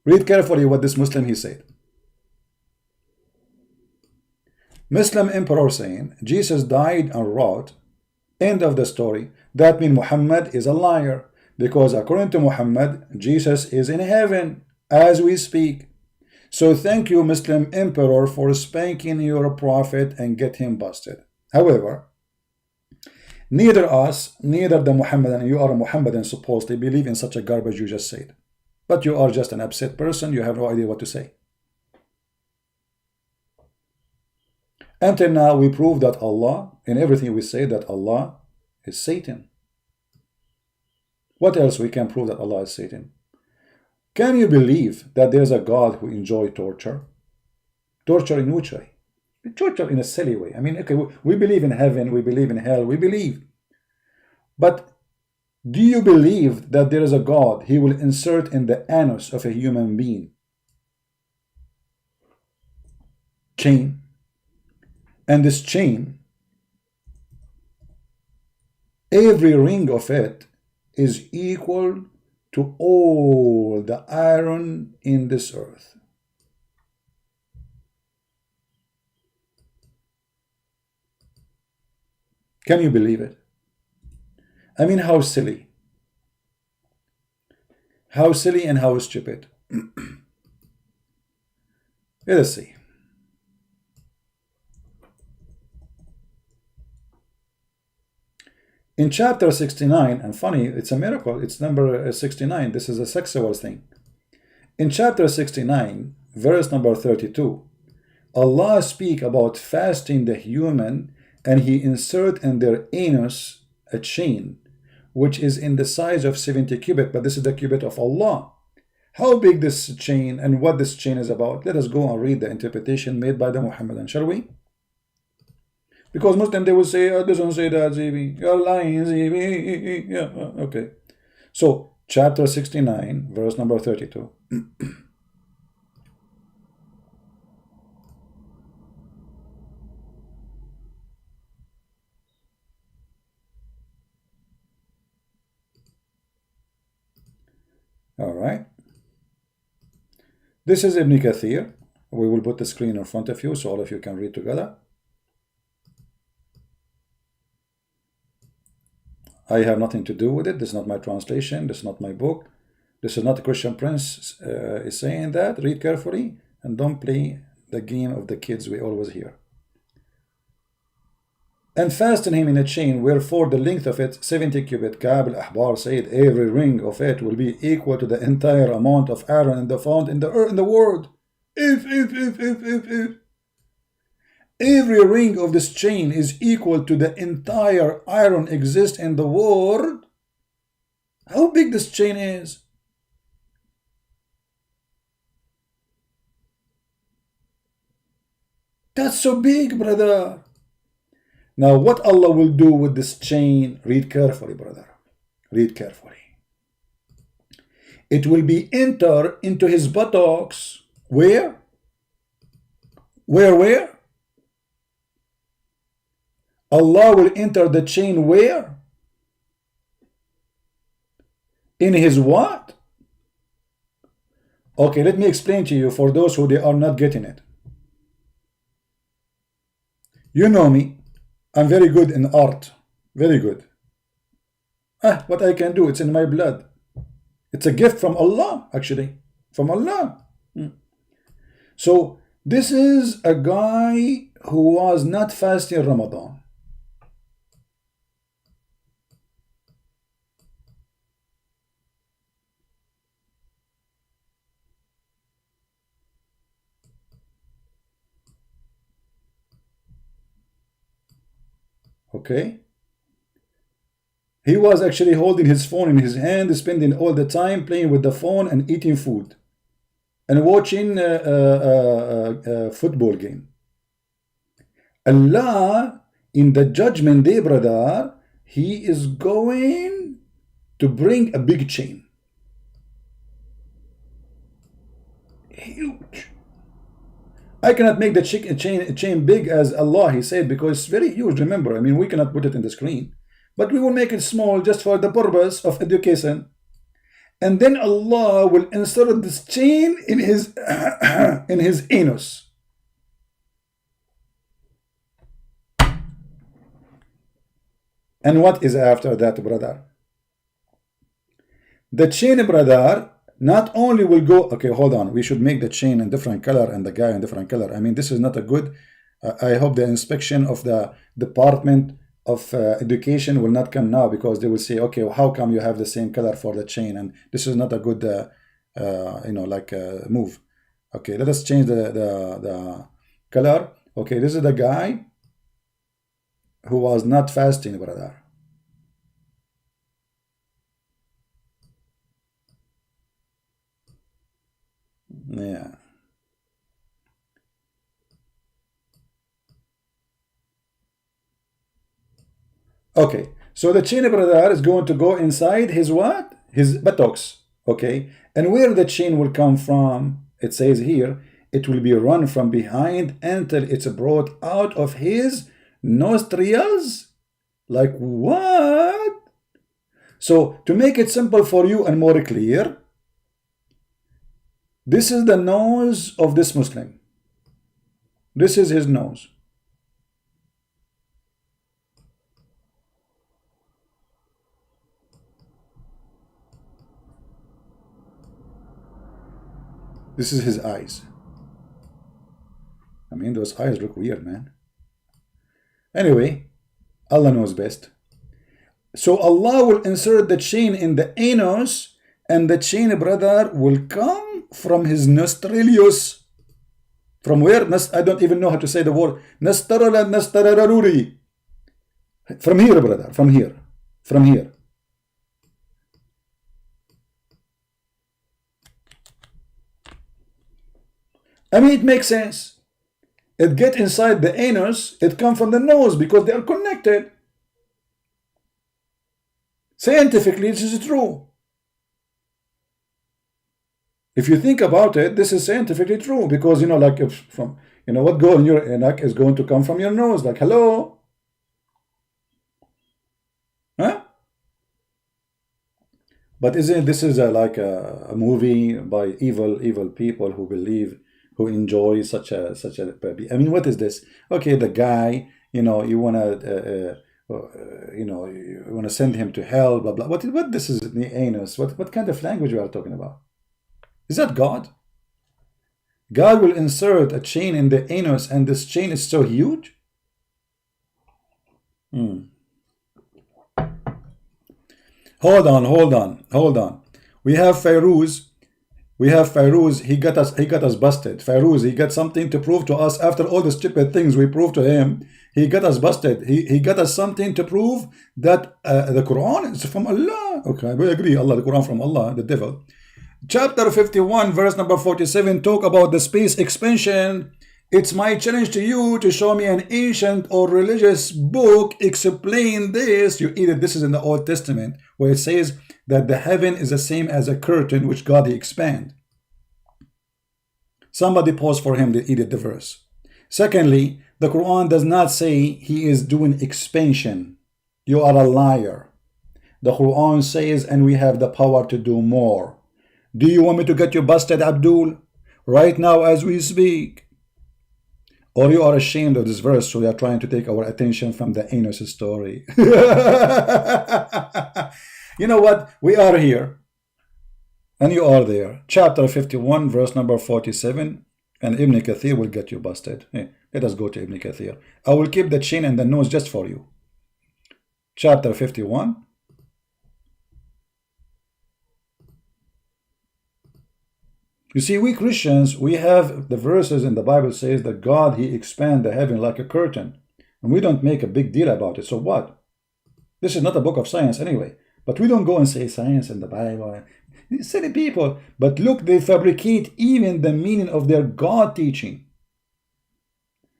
Read carefully what this Muslim he said. Muslim emperor saying, Jesus died and wrote, end of the story. That means Muhammad is a liar, because according to Muhammad, Jesus is in heaven as we speak. So thank you, Muslim emperor, for spanking your prophet and get him busted. However, neither us, neither the Muhammadan, you are a Muhammadan, supposedly believe in such a garbage you just said. But you are just an upset person, you have no idea what to say. Until now, we prove that Allah, in everything we say, that Allah is Satan. What else we can prove that Allah is Satan? Can you believe that there's a God who enjoys torture? Torture in which way? Torture in a silly way. I mean, okay, we believe in heaven, we believe in hell, we believe. But do you believe that there is a God, he will insert in the anus of a human being chain, and this chain, every ring of it is equal to all the iron in this earth? Can you believe it? I mean, how silly. How silly and how stupid. Let us see. In chapter 69, and funny, it's a miracle, it's number 69, this is a sexual thing. In chapter 69, verse number 32, Allah speak about fasting the human, and he insert in their anus a chain, which is in the size of 70 cubit, but this is the cubit of Allah. How big this chain and what this chain is about? Let us go and read the interpretation made by the Muhammadan, shall we? Because Muslim, they will say, oh, doesn't say that, Zibi. You're lying, Zibi. Yeah, okay. So, chapter 69, verse number 32. All right. This is Ibn Kathir. We will put the screen in front of you so all of you can read together. I have nothing to do with it. This is not my translation. This is not my book. This is not a Christian Prince is saying that. Read carefully and don't play the game of the kids we always hear. And fasten him in a chain, wherefore the length of it 70 cubits. Ka'b al-Ahbar said, every ring of it will be equal to the entire amount of iron in the found in the earth, in the world. If. Every ring of this chain is equal to the entire iron exist in the world. How big this chain is? That's so big, brother. Now, what Allah will do with this chain, read carefully, brother. Read carefully. It will be enter into his buttocks. Where? Where? Allah will enter the chain where? In his what? Okay, let me explain to you for those who they are not getting it. You know me. I'm very good in art. Very good. What I can do, it's in my blood. It's a gift from Allah, actually. From Allah. So, this is a guy who was not fasting Ramadan. Okay? He was actually holding his phone in his hand, spending all the time playing with the phone and eating food and watching a football game. Allah, in the judgment day, brother, He is going to bring a big chain. Huge. I cannot make the chain big as Allah, He said, because it's very huge. Remember, I mean, we cannot put it in the screen, but we will make it small just for the purpose of education. And then Allah will insert this chain in his in his anus. And what is after that, brother? The chain, brother, not only will go, okay, hold on, we should make the chain in different color and the guy in different color. I mean, this is not a good, I hope the inspection of the Department of Education will not come now, because they will say, okay, well, how come you have the same color for the chain? And this is not a good, move. Okay, let us change the color. Okay, this is the guy who was not fasting, brother. Yeah. Okay, so the chain, brother, is going to go inside his what? His buttocks. Okay, and where the chain will come from, it says here, it will be run from behind until it's brought out of his nostrils. Like what? So to make it simple for you and more clear, this is the nose of this Muslim. This is his nose. This is his eyes. I mean, those eyes look weird, man. Anyway, Allah knows best. So Allah will insert the chain in the anus, and the chain, brother, will come from his nostrilius. From where? I don't even know how to say the word. Nastarararuri. From here, brother. From here. From here. I mean, it makes sense. It get inside the anus, it come from the nose, because they are connected. Scientifically, this is true. If you think about it, this is scientifically true, because, you know, like if from, you know, what go in your neck is going to come from your nose. Like, hello? Huh? But isn't this is like a movie by evil people who believe, who enjoy such a I mean, what is this? Okay, the guy, you know, you want to you know, you want to send him to hell, blah blah. What this is the anus? What kind of language we are talking about? Is that God? God will insert a chain in the anus, and this chain is so huge. Hold on. We have Fairuz. He got us busted. Fairuz, he got something to prove to us after all the stupid things we proved to him. He got us busted. He got us something to prove that the Quran is from Allah. Okay, we agree. Allah, the Quran from Allah, the devil. Chapter 51, verse number 47, talk about the space expansion. It's my challenge to you to show me an ancient or religious book explain this. You either this is in the Old Testament where it says that the heaven is the same as a curtain which God he expand. Somebody pause for him to edit the verse. Secondly, the Quran does not say he is doing expansion. You are a liar. The Quran says, and we have the power to do more. Do you want me to get you busted, Abdul? Right now as we speak. Or you are ashamed of this verse, so you are trying to take our attention from the anus story. You know what? We are here. And you are there. Chapter 51, verse number 47. And Ibn Kathir will get you busted. Hey, let us go to Ibn Kathir. I will keep the chin and the nose just for you. Chapter 51. You see, we Christians, we have the verses in the Bible says that God, he expand the heaven like a curtain. And we don't make a big deal about it. So what? This is not a book of science anyway. But we don't go and say science in the Bible. Silly people. But look, they fabricate even the meaning of their God teaching.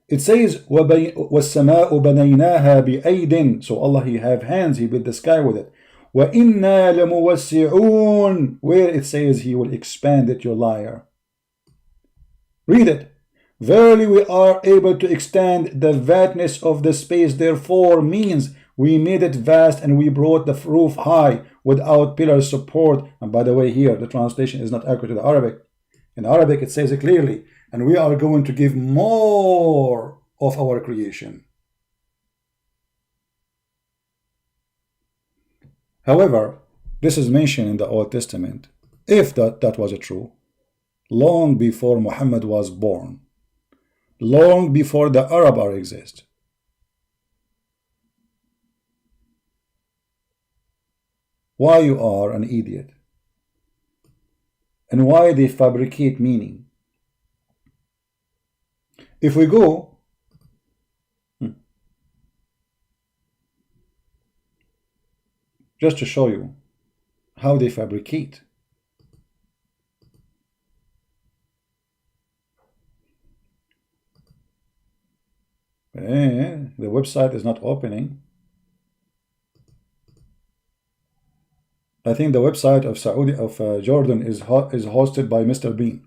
It says, وَالسَّمَاءُ بَنَيْنَاهَا بِأَيْدٍ. So Allah, he have hands, he built the sky with it. وَإِنَّا لَمُوَسِّعُونَ. Where it says he will expand it, you liar. Read it. Verily we are able to extend the vastness of the space, therefore means we made it vast and we brought the roof high without pillar support. And by the way, here the translation is not accurate to the Arabic. In Arabic it says it clearly, and we are going to give more of our creation. However, this is mentioned in the Old Testament. If that was true, long before Muhammad was born, long before the Arab existed. Why you are an idiot? And why they fabricate meaning? If we go just to show you how they fabricate. The website is not opening. I think the website of Jordan is hosted by Mr. Bean.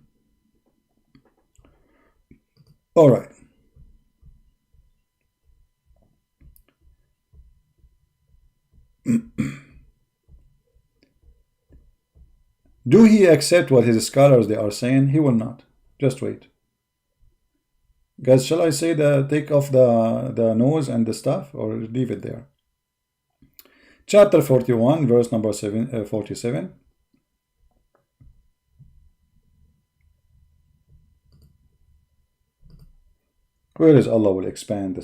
All right. Do he accept what his scholars they are saying? He will not. Just wait. Guys, shall I say take off the nose and the stuff, or leave it there? Chapter 41, verse number 47. Where is Allah will expand the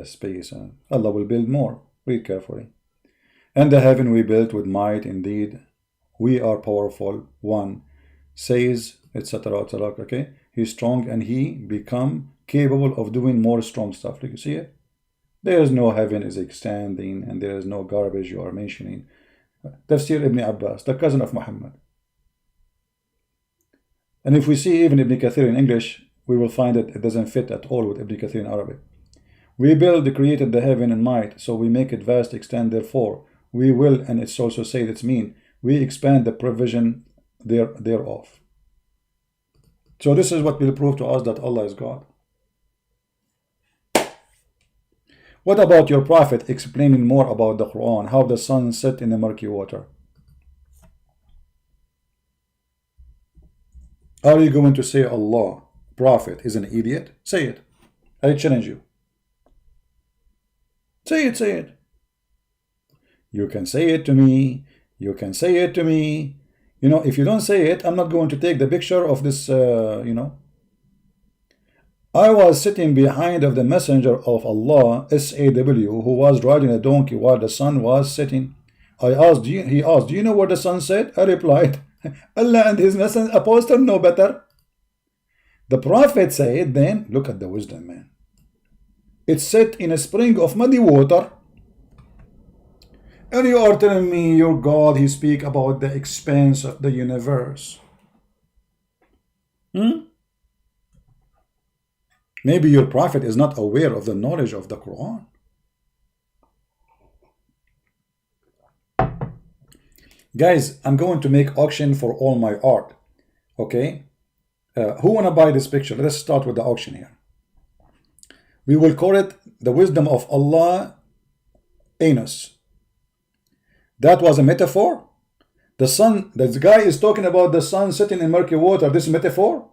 space? Allah will build more. Read carefully. And the heaven we built with might, indeed. We are powerful. One says, etc. Okay, he's strong and he become capable of doing more strong stuff. Like you see it. There is no heaven is extending, and there is no garbage you are mentioning. Tafsir Ibn Abbas, the cousin of Muhammad. And if we see even Ibn Kathir in English, we will find that it doesn't fit at all with Ibn Kathir in Arabic. We created the heaven in might, so we make it vast, extend, therefore. We will, and it's also said it's mean, we expand the provision thereof. So this is what will prove to us that Allah is God. What about your prophet explaining more about the Quran, how the sun set in the murky water? Are you going to say Allah, prophet, is an idiot? Say it. I challenge you. Say it, say it. You can say it to me. You can say it to me. You know, if you don't say it, I'm not going to take the picture of this, you know. I was sitting behind of the messenger of Allah, SAW, who was riding a donkey while the sun was setting. He asked, do you know what the sun said? I replied, Allah and his messenger apostle know better. The Prophet said, then, look at the wisdom, man. It's set in a spring of muddy water. And you are telling me your God, he speak about the expanse of the universe. Maybe your prophet is not aware of the knowledge of the Quran. Guys, I'm going to make auction for all my art. Okay? Who wanna buy this picture? Let's start with the auction here. We will call it the wisdom of Allah anus. That was a metaphor. The sun, this guy is talking about the sun sitting in murky water. This metaphor?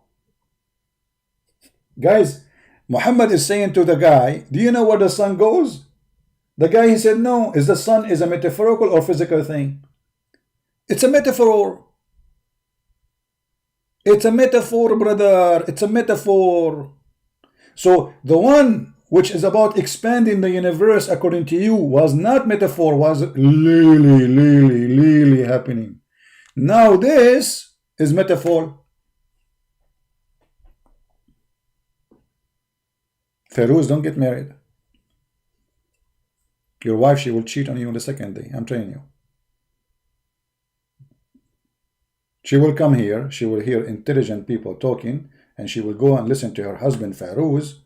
Guys, Muhammad is saying to the guy, do you know where the sun goes? The guy, he said, no. Is the sun is a metaphorical or physical thing? It's a metaphor. It's a metaphor, brother. It's a metaphor. So the one which is about expanding the universe according to you was not metaphor, was really happening. Now this is metaphor. Feroz, don't get married. Your wife, she will cheat on you on the second day. I'm telling you. She will come here, she will hear intelligent people talking, and she will go and listen to her husband Feroz.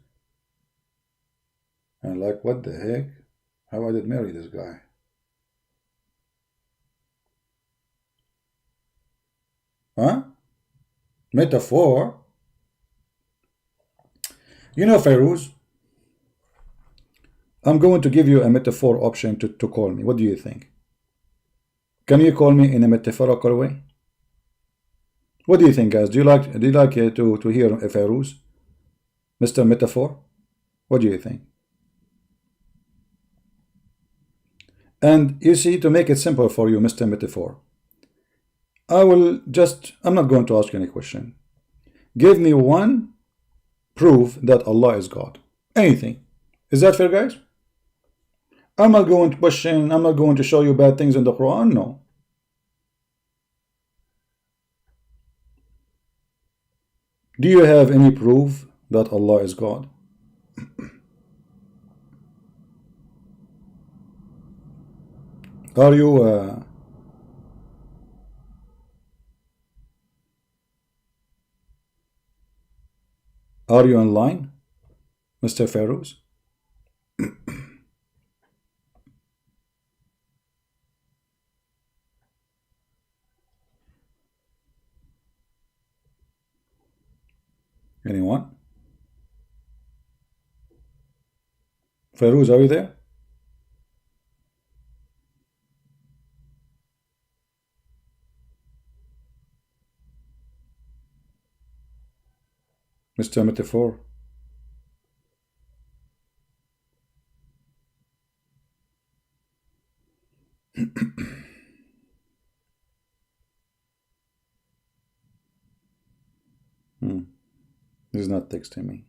And like, what the heck? How I did marry this guy? Huh? Metaphor? You know, Feroz, I'm going to give you a metaphor option to call me. What do you think? Can you call me in a metaphorical way? What do you think, guys? Do you like to hear Feroz, Mr. Metaphor? What do you think? And you see, to make it simple for you, Mr. Metaphor, I'm not going to ask you any question. Give me one proof that Allah is God. Anything. Is that fair, guys? I'm not going to question, I'm not going to show you bad things in the Quran, no. Do you have any proof that Allah is God? Are you online, Mr. Feroz? Anyone? Feroz, are you there? Mr. Metaphor? He's not texting me.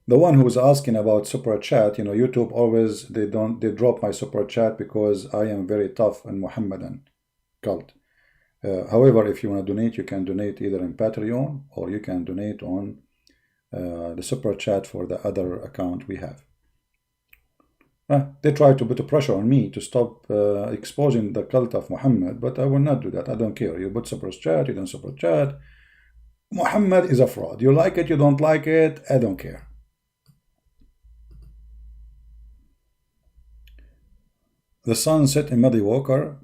The one who was asking about super chat, you know, YouTube always they drop my super chat because I am very tough in Muhammadan cult. However, if you want to donate, you can donate either in Patreon or you can donate on the super chat for the other account we have. They try to put a pressure on me to stop exposing the cult of Muhammad, but I will not do that. I don't care. You put super chat, you don't super chat. Muhammad is a fraud. You like it, you don't like it, I don't care. The sun set in muddy water.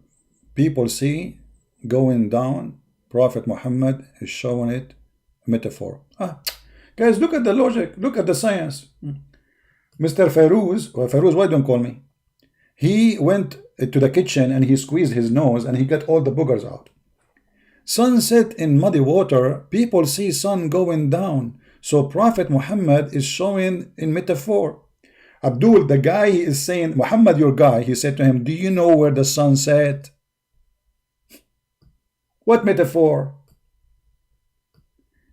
People see going down. Prophet Muhammad is showing it. Metaphor. Guys, look at the logic. Look at the science. Mr. Feroz, Feroz, why don't call me? He went to the kitchen and he squeezed his nose and he got all the boogers out. Sunset in muddy water, people see sun going down. So Prophet Muhammad is showing in metaphor. Abdul, the guy is saying, Muhammad, your guy, he said to him, do you know where the sun set? What metaphor?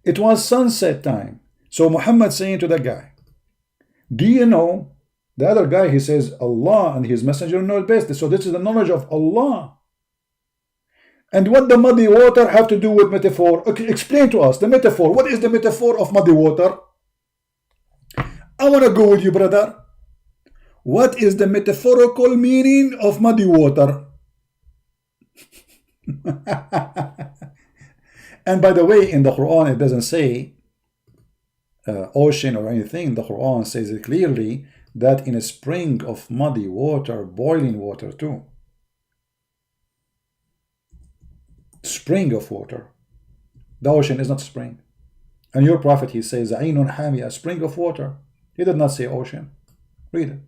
It was sunset time. So Muhammad saying to the guy, do you know? The other guy, he says, Allah and his messenger know best. So this is the knowledge of Allah. And what the muddy water have to do with metaphor? Okay, explain to us the metaphor. What is the metaphor of muddy water? I want to go with you, brother. What is the metaphorical meaning of muddy water? And by the way, in the Quran, it doesn't say ocean or anything. The Quran says it clearly that in a spring of muddy water, boiling water too. Spring of water. The ocean is not spring. And your prophet, he says, Ainun Hami, a spring of water. He did not say ocean. Read it.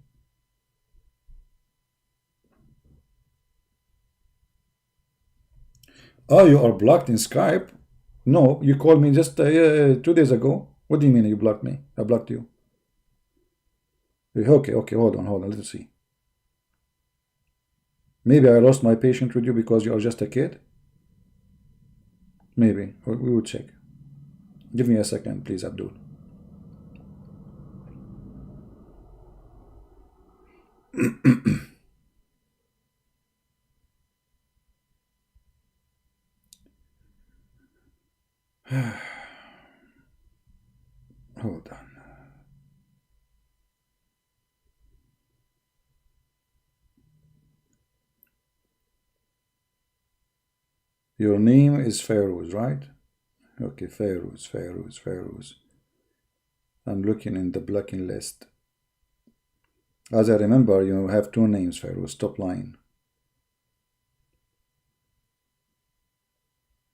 Oh, you are blocked in Skype? No, you called me just 2 days ago. What do you mean you blocked me? I blocked you. Okay, hold on, let's see. Maybe I lost my patience with you because you are just a kid? Maybe. We will check. Give me a second, please, Abdul. Hold on. Your name is Feroz, right? Okay, Feroz. I'm looking in the blocking list. As I remember, you have 2 names, Feroz. Stop lying.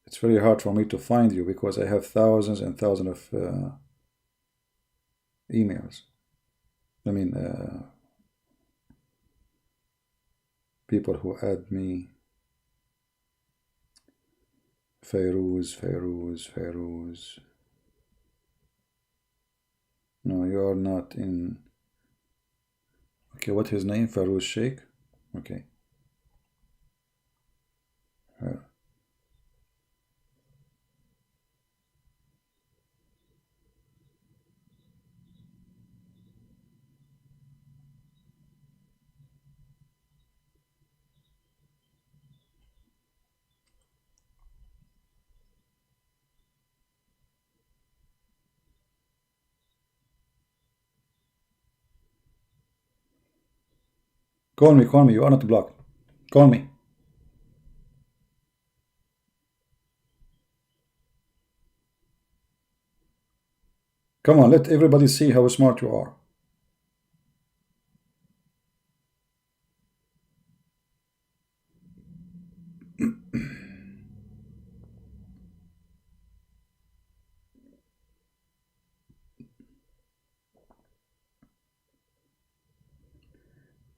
It's very hard for me to find you because I have thousands and thousands of emails. I mean, people who add me. Feroz. No, you are not in. Okay, what's his name? Feroz Sheikh? Okay. Call me. You are not blocked. Call me. Come on, let everybody see how smart you are.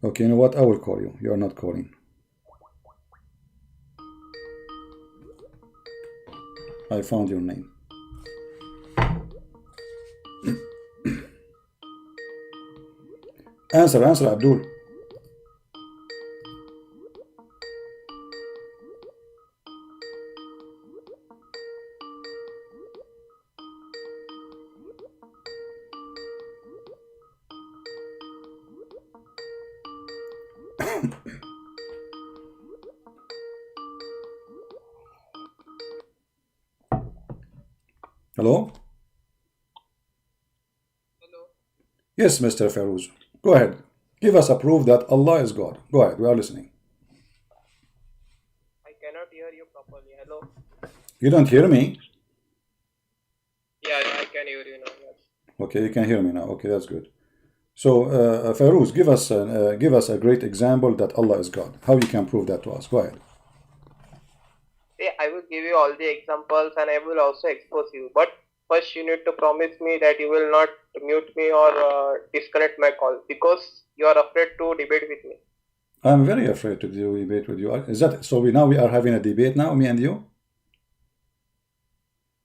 Okay, you know what? I will call you. You are not calling. I found your name. Answer, Abdul. Hello?
Hello.
Yes, Mr. Feroz. Go ahead. Give us a proof that Allah is God. Go ahead. We are listening.
I cannot hear you properly. Hello.
You don't hear me?
Yeah, I can hear you now. Yes.
Okay, you can hear me now. Okay, that's good. So, Feroz, give us a great example that Allah is God. How you can prove that to us? Go ahead.
Yeah, I will give you all the examples and I will also expose you. But first, you need to promise me that you will not mute me or disconnect my call because you are afraid to debate with me.
I'm very afraid to do debate with you. Is that so? We are having a debate now, me and you.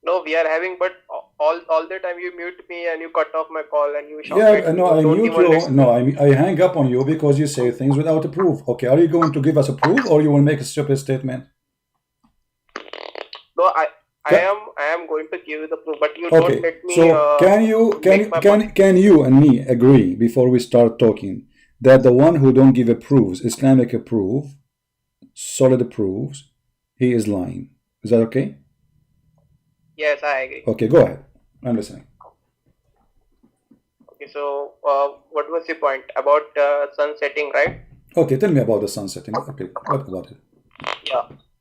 No, we are having, but all the time you mute me and you cut off my call and you shout
Yeah,
at me.
no, I
Don't
mute
even
you.
let.
No, I hang up on you because you say things without a proof. Okay, are you going to give us a proof or you will make a stupid statement?
No, I am going to give you the proof, but you don't
Okay,
let me
so
make my point.
can you and me agree before we start talking that the one who don't give a proofs, Islamic proof, solid proofs, he is lying? Is that okay?
Yes, I agree.
Okay, go ahead. I'm listening.
Okay, so what was the point about sun setting, right?
Okay, tell me about the sun setting. Okay, what about it?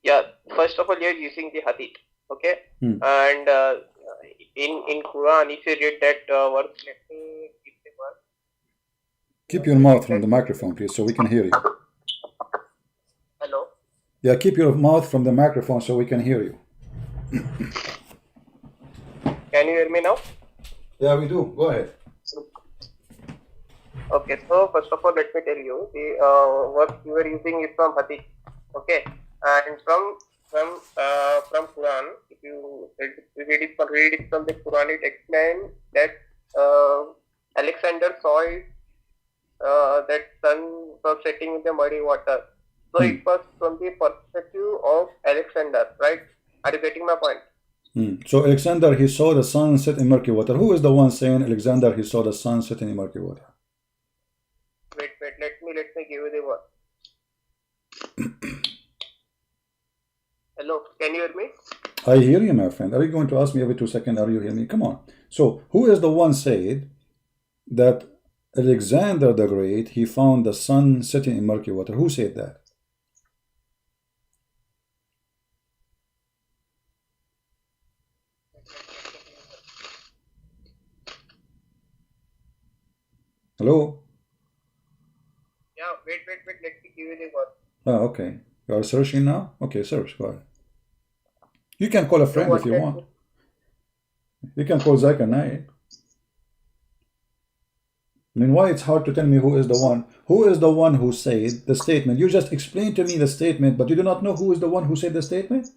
Yeah. First of all, you're using the hadith, okay? And in Quran, if you read that verse, let me keep the verse.
Keep your mouth from the microphone, please, so we can hear you.
Hello.
Yeah, keep your mouth from the microphone so we can hear you.
Can you hear me now?
Yeah, we do. Go ahead.
Okay, so first of all, let me tell you the verse you are using is from hadith, okay? And from Quran, if you read it from the Quran, it explains that Alexander saw it, that sun was setting in the muddy water. So it was from the perspective of Alexander, right? Are you getting my point?
So Alexander, he saw the sun set in murky water. Who is the one saying Alexander, he saw the sun setting in murky water?
Wait, let me give you the word. Hello, can you hear me?
I hear you, my friend. Are you going to ask me every 2 seconds, are you hearing me? Come on. So who is the one said that Alexander the Great, he found the sun setting in murky water? Who said that? Hello?
Yeah, wait, let me give you the word.
Oh, okay. You are searching now? Okay, search. Go ahead. You can call a friend if you want. You can call Zakir Naik. I mean, why it's hard to tell me who is the one? Who is the one who said the statement? You just explained to me the statement, but you do not know who is the one who said the statement?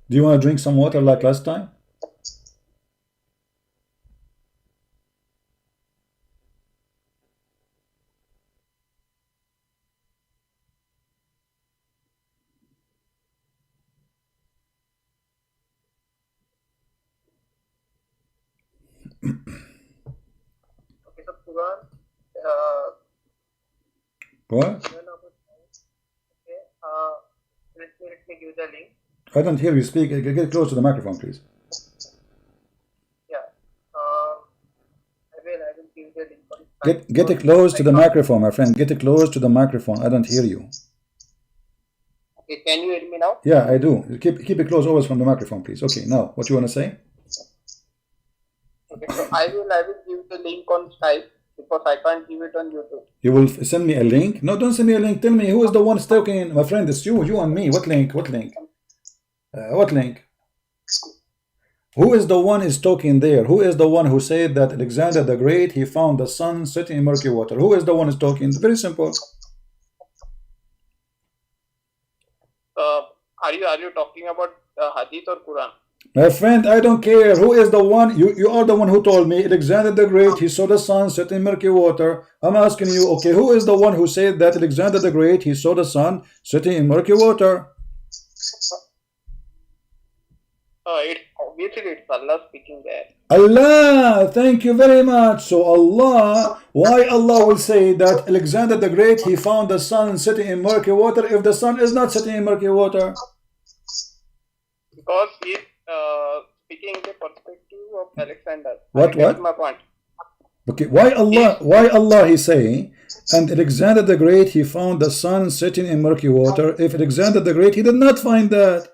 Do you want to drink some water like last time?
Okay, so Quran.
What?
Okay, let me give the link.
I don't hear you speak. Get close to the microphone, please.
Yeah. I will give the link.
Get it close to the microphone, my friend. Get it close to the microphone. I don't hear you.
Okay, can you hear me now?
Yeah, I do. Keep it close always from the microphone, please. Okay, now what you want to say?
Okay, so I will give the link on Skype because I can't give it on YouTube.
You will send me a link? No, don't send me a link. Tell me who is the one talking. My friend, it's you and me. What link? What link? What link? Who is the one is talking there? Who is the one who said that Alexander the Great, he found the sun setting in murky water? Who is the one is talking? It's very simple.
Are you talking about Hadith or Quran?
My friend, I don't care. Who is the one? You are the one who told me Alexander the Great, he saw the sun set in murky water. I'm asking you, okay, who is the one who said that Alexander the Great, he saw the sun setting in murky water?
Obviously it's Allah speaking there.
Allah, thank you very much. So Allah, why Allah will say that Alexander the Great, he found the sun setting in murky water if the sun is not setting in murky water?
Because he's speaking the perspective of Alexander.
What?
That's my point.
Okay, why Allah he saying, and Alexander the Great, he found the sun setting in murky water if Alexander the Great, he did not find that?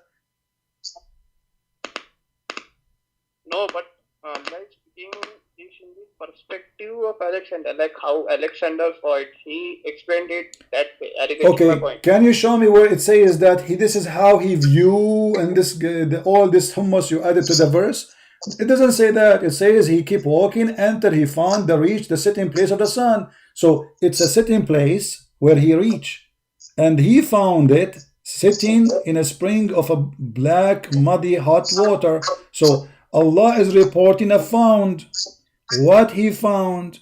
No, but Allah is speaking is in the perspective of Alexander, like how Alexander saw it. He explained it that way. Are you getting my point?
Can you show me where it says that this is how he view and all this hummus you added to the verse? It doesn't say that. It says he kept walking until he found reached the sitting place of the sun. So it's a sitting place where he reached. and he found it sitting in a spring of a black, muddy, hot water. So Allah is reporting a found, what he found.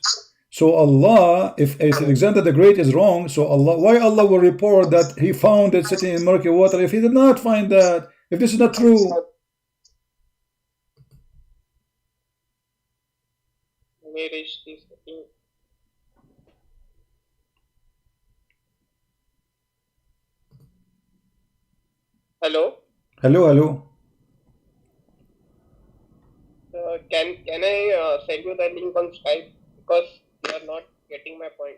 So Allah, if Alexander the Great is wrong, so Allah, why Allah will report that he found it sitting in murky water if he did not find that, if this is not true?
Hello.
Hello, hello.
Can I send you the link on Skype, because you are not getting my point.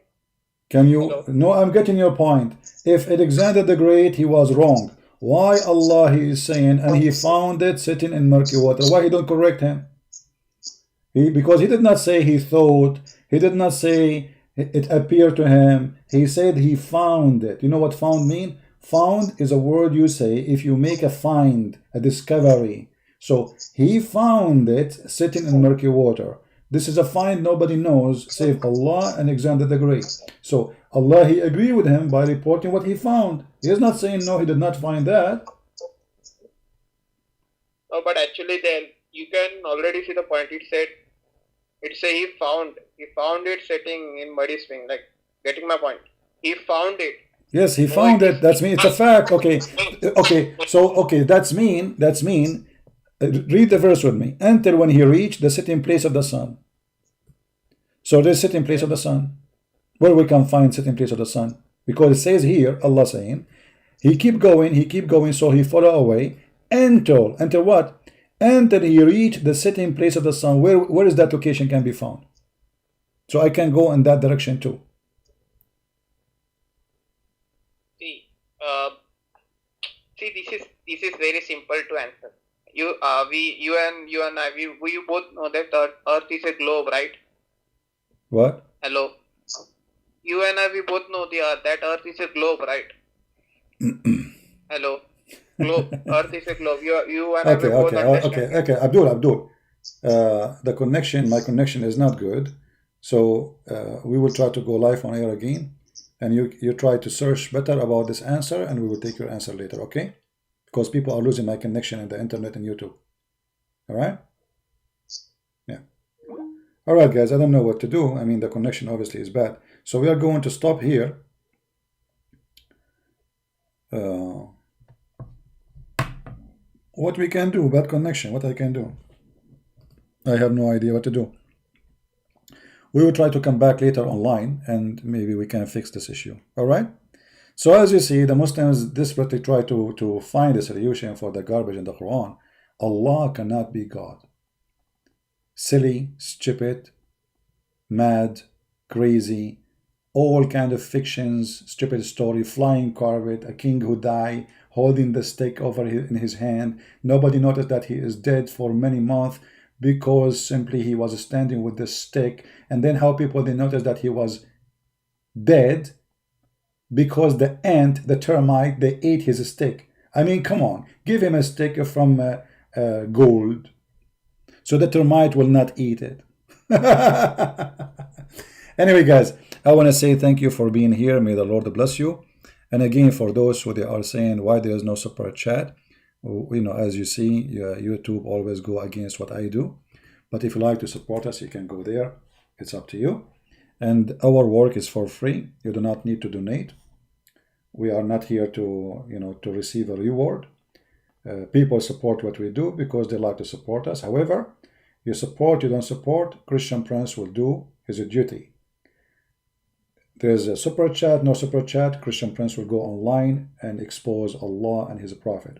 Can you?
Hello?
No, I'm getting your point. If Alexander the Great, he was wrong, why Allah he is saying, and he found it sitting in murky water, why he don't correct him? Because he did not say he thought, he did not say it appeared to him, he said he found it. You know what found mean? Found is a word you say if you make a find, a discovery. So he found it sitting in murky water. This is a find nobody knows save Allah and Alexander the Great. So Allah he agreed with him by reporting what he found. He is not saying no, he did not find that.
No, but actually then you can already see the point. It say he found it sitting in muddy spring. Like, getting my point? He found it.
Yes, he found it. That's mean it's a fact. Okay, okay. So okay, that's mean. Read the verse with me. Until when he reached the sitting place of the sun. So there's sitting place of the sun. Where we can find sitting place of the sun? Because it says here, Allah saying, he keep going, so he follow away until what? Until he reached the sitting place of the sun. Where is that location can be found? So I can go in that direction too.
See, this is very simple to answer. You and I, we both know that Earth is a globe, right?
What?
Hello. You and I, we both know that Earth is a globe, right? Hello. Globe. Earth is a globe. You and I, we both understand.
Okay. Abdul. My connection is not good. So we will try to go live on air again. And you try to search better about this answer, and we will take your answer later, okay? Because people are losing my connection in the internet and YouTube. All right? Yeah. All right, guys, I don't know what to do. I mean, the connection obviously is bad. So we are going to stop here. What we can do, bad connection, what I can do? I have no idea what to do. We will try to come back later online and maybe we can fix this issue. All right? So as you see, the Muslims desperately try to find a solution for the garbage in the Quran. Allah cannot be God. Silly, stupid, mad, crazy, all kind of fictions, stupid story, flying carpet, a king who died, holding the stick in his hand. Nobody noticed that he is dead for many months because simply he was standing with the stick. And then how people, they noticed that he was dead because the ant, the termite, they ate his stick. I mean, come on, give him a stick from gold so the termite will not eat it. Anyway, guys, I want to say thank you for being here. May the Lord bless you. And again, for those who they are saying why there is no super chat, you know, as you see, YouTube always go against what I do. But if you like to support us, you can go there. It's up to you. And our work is for free. You do not need to donate. We are not here to, you know, to receive a reward. People support what we do because they like to support us. However, you support, you don't support, Christian Prince will do his duty. There's a super chat, no super chat, Christian Prince will go online and expose Allah and his prophet.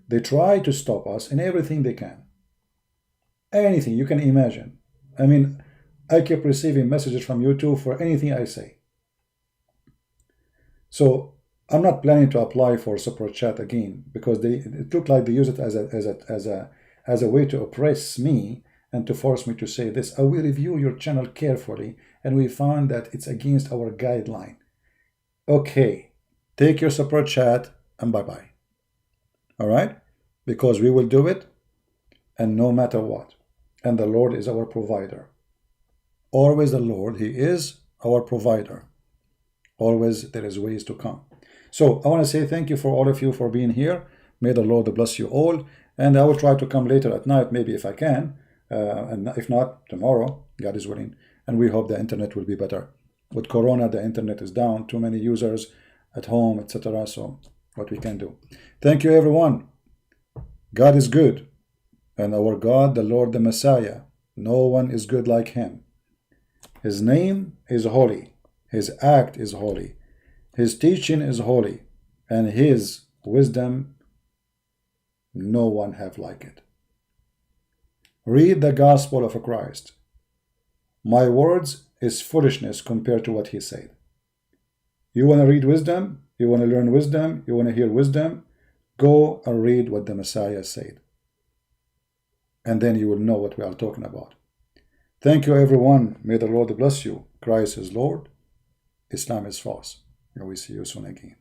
They try to stop us in everything they can. Anything you can imagine. I mean, I keep receiving messages from YouTube for anything I say. So I'm not planning to apply for super chat again because it looked like they use it as a way to oppress me and to force me to say this. I will review your channel carefully and we found that it's against our guideline. Okay, take your super chat and bye-bye. All right? Because we will do it and no matter what. And the Lord is our provider. Always the Lord, He is our provider. Always there is ways to come. So I want to say thank you for all of you for being here. May the Lord bless you all. And I will try to come later at night, maybe if I can. And if not, tomorrow, God is willing. And we hope the internet will be better. With Corona, the internet is down. Too many users at home, etc. So what we can do. Thank you, everyone. God is good. And our God, the Lord, the Messiah, no one is good like him. His name is holy. His act is holy. His teaching is holy. And his wisdom, no one have like it. Read the gospel of Christ. My words is foolishness compared to what he said. You want to read wisdom? You want to learn wisdom? You want to hear wisdom? Go and read what the Messiah said. And then you will know what we are talking about. Thank you, everyone. May the Lord bless you. Christ is Lord. Islam is false. And we see you soon again.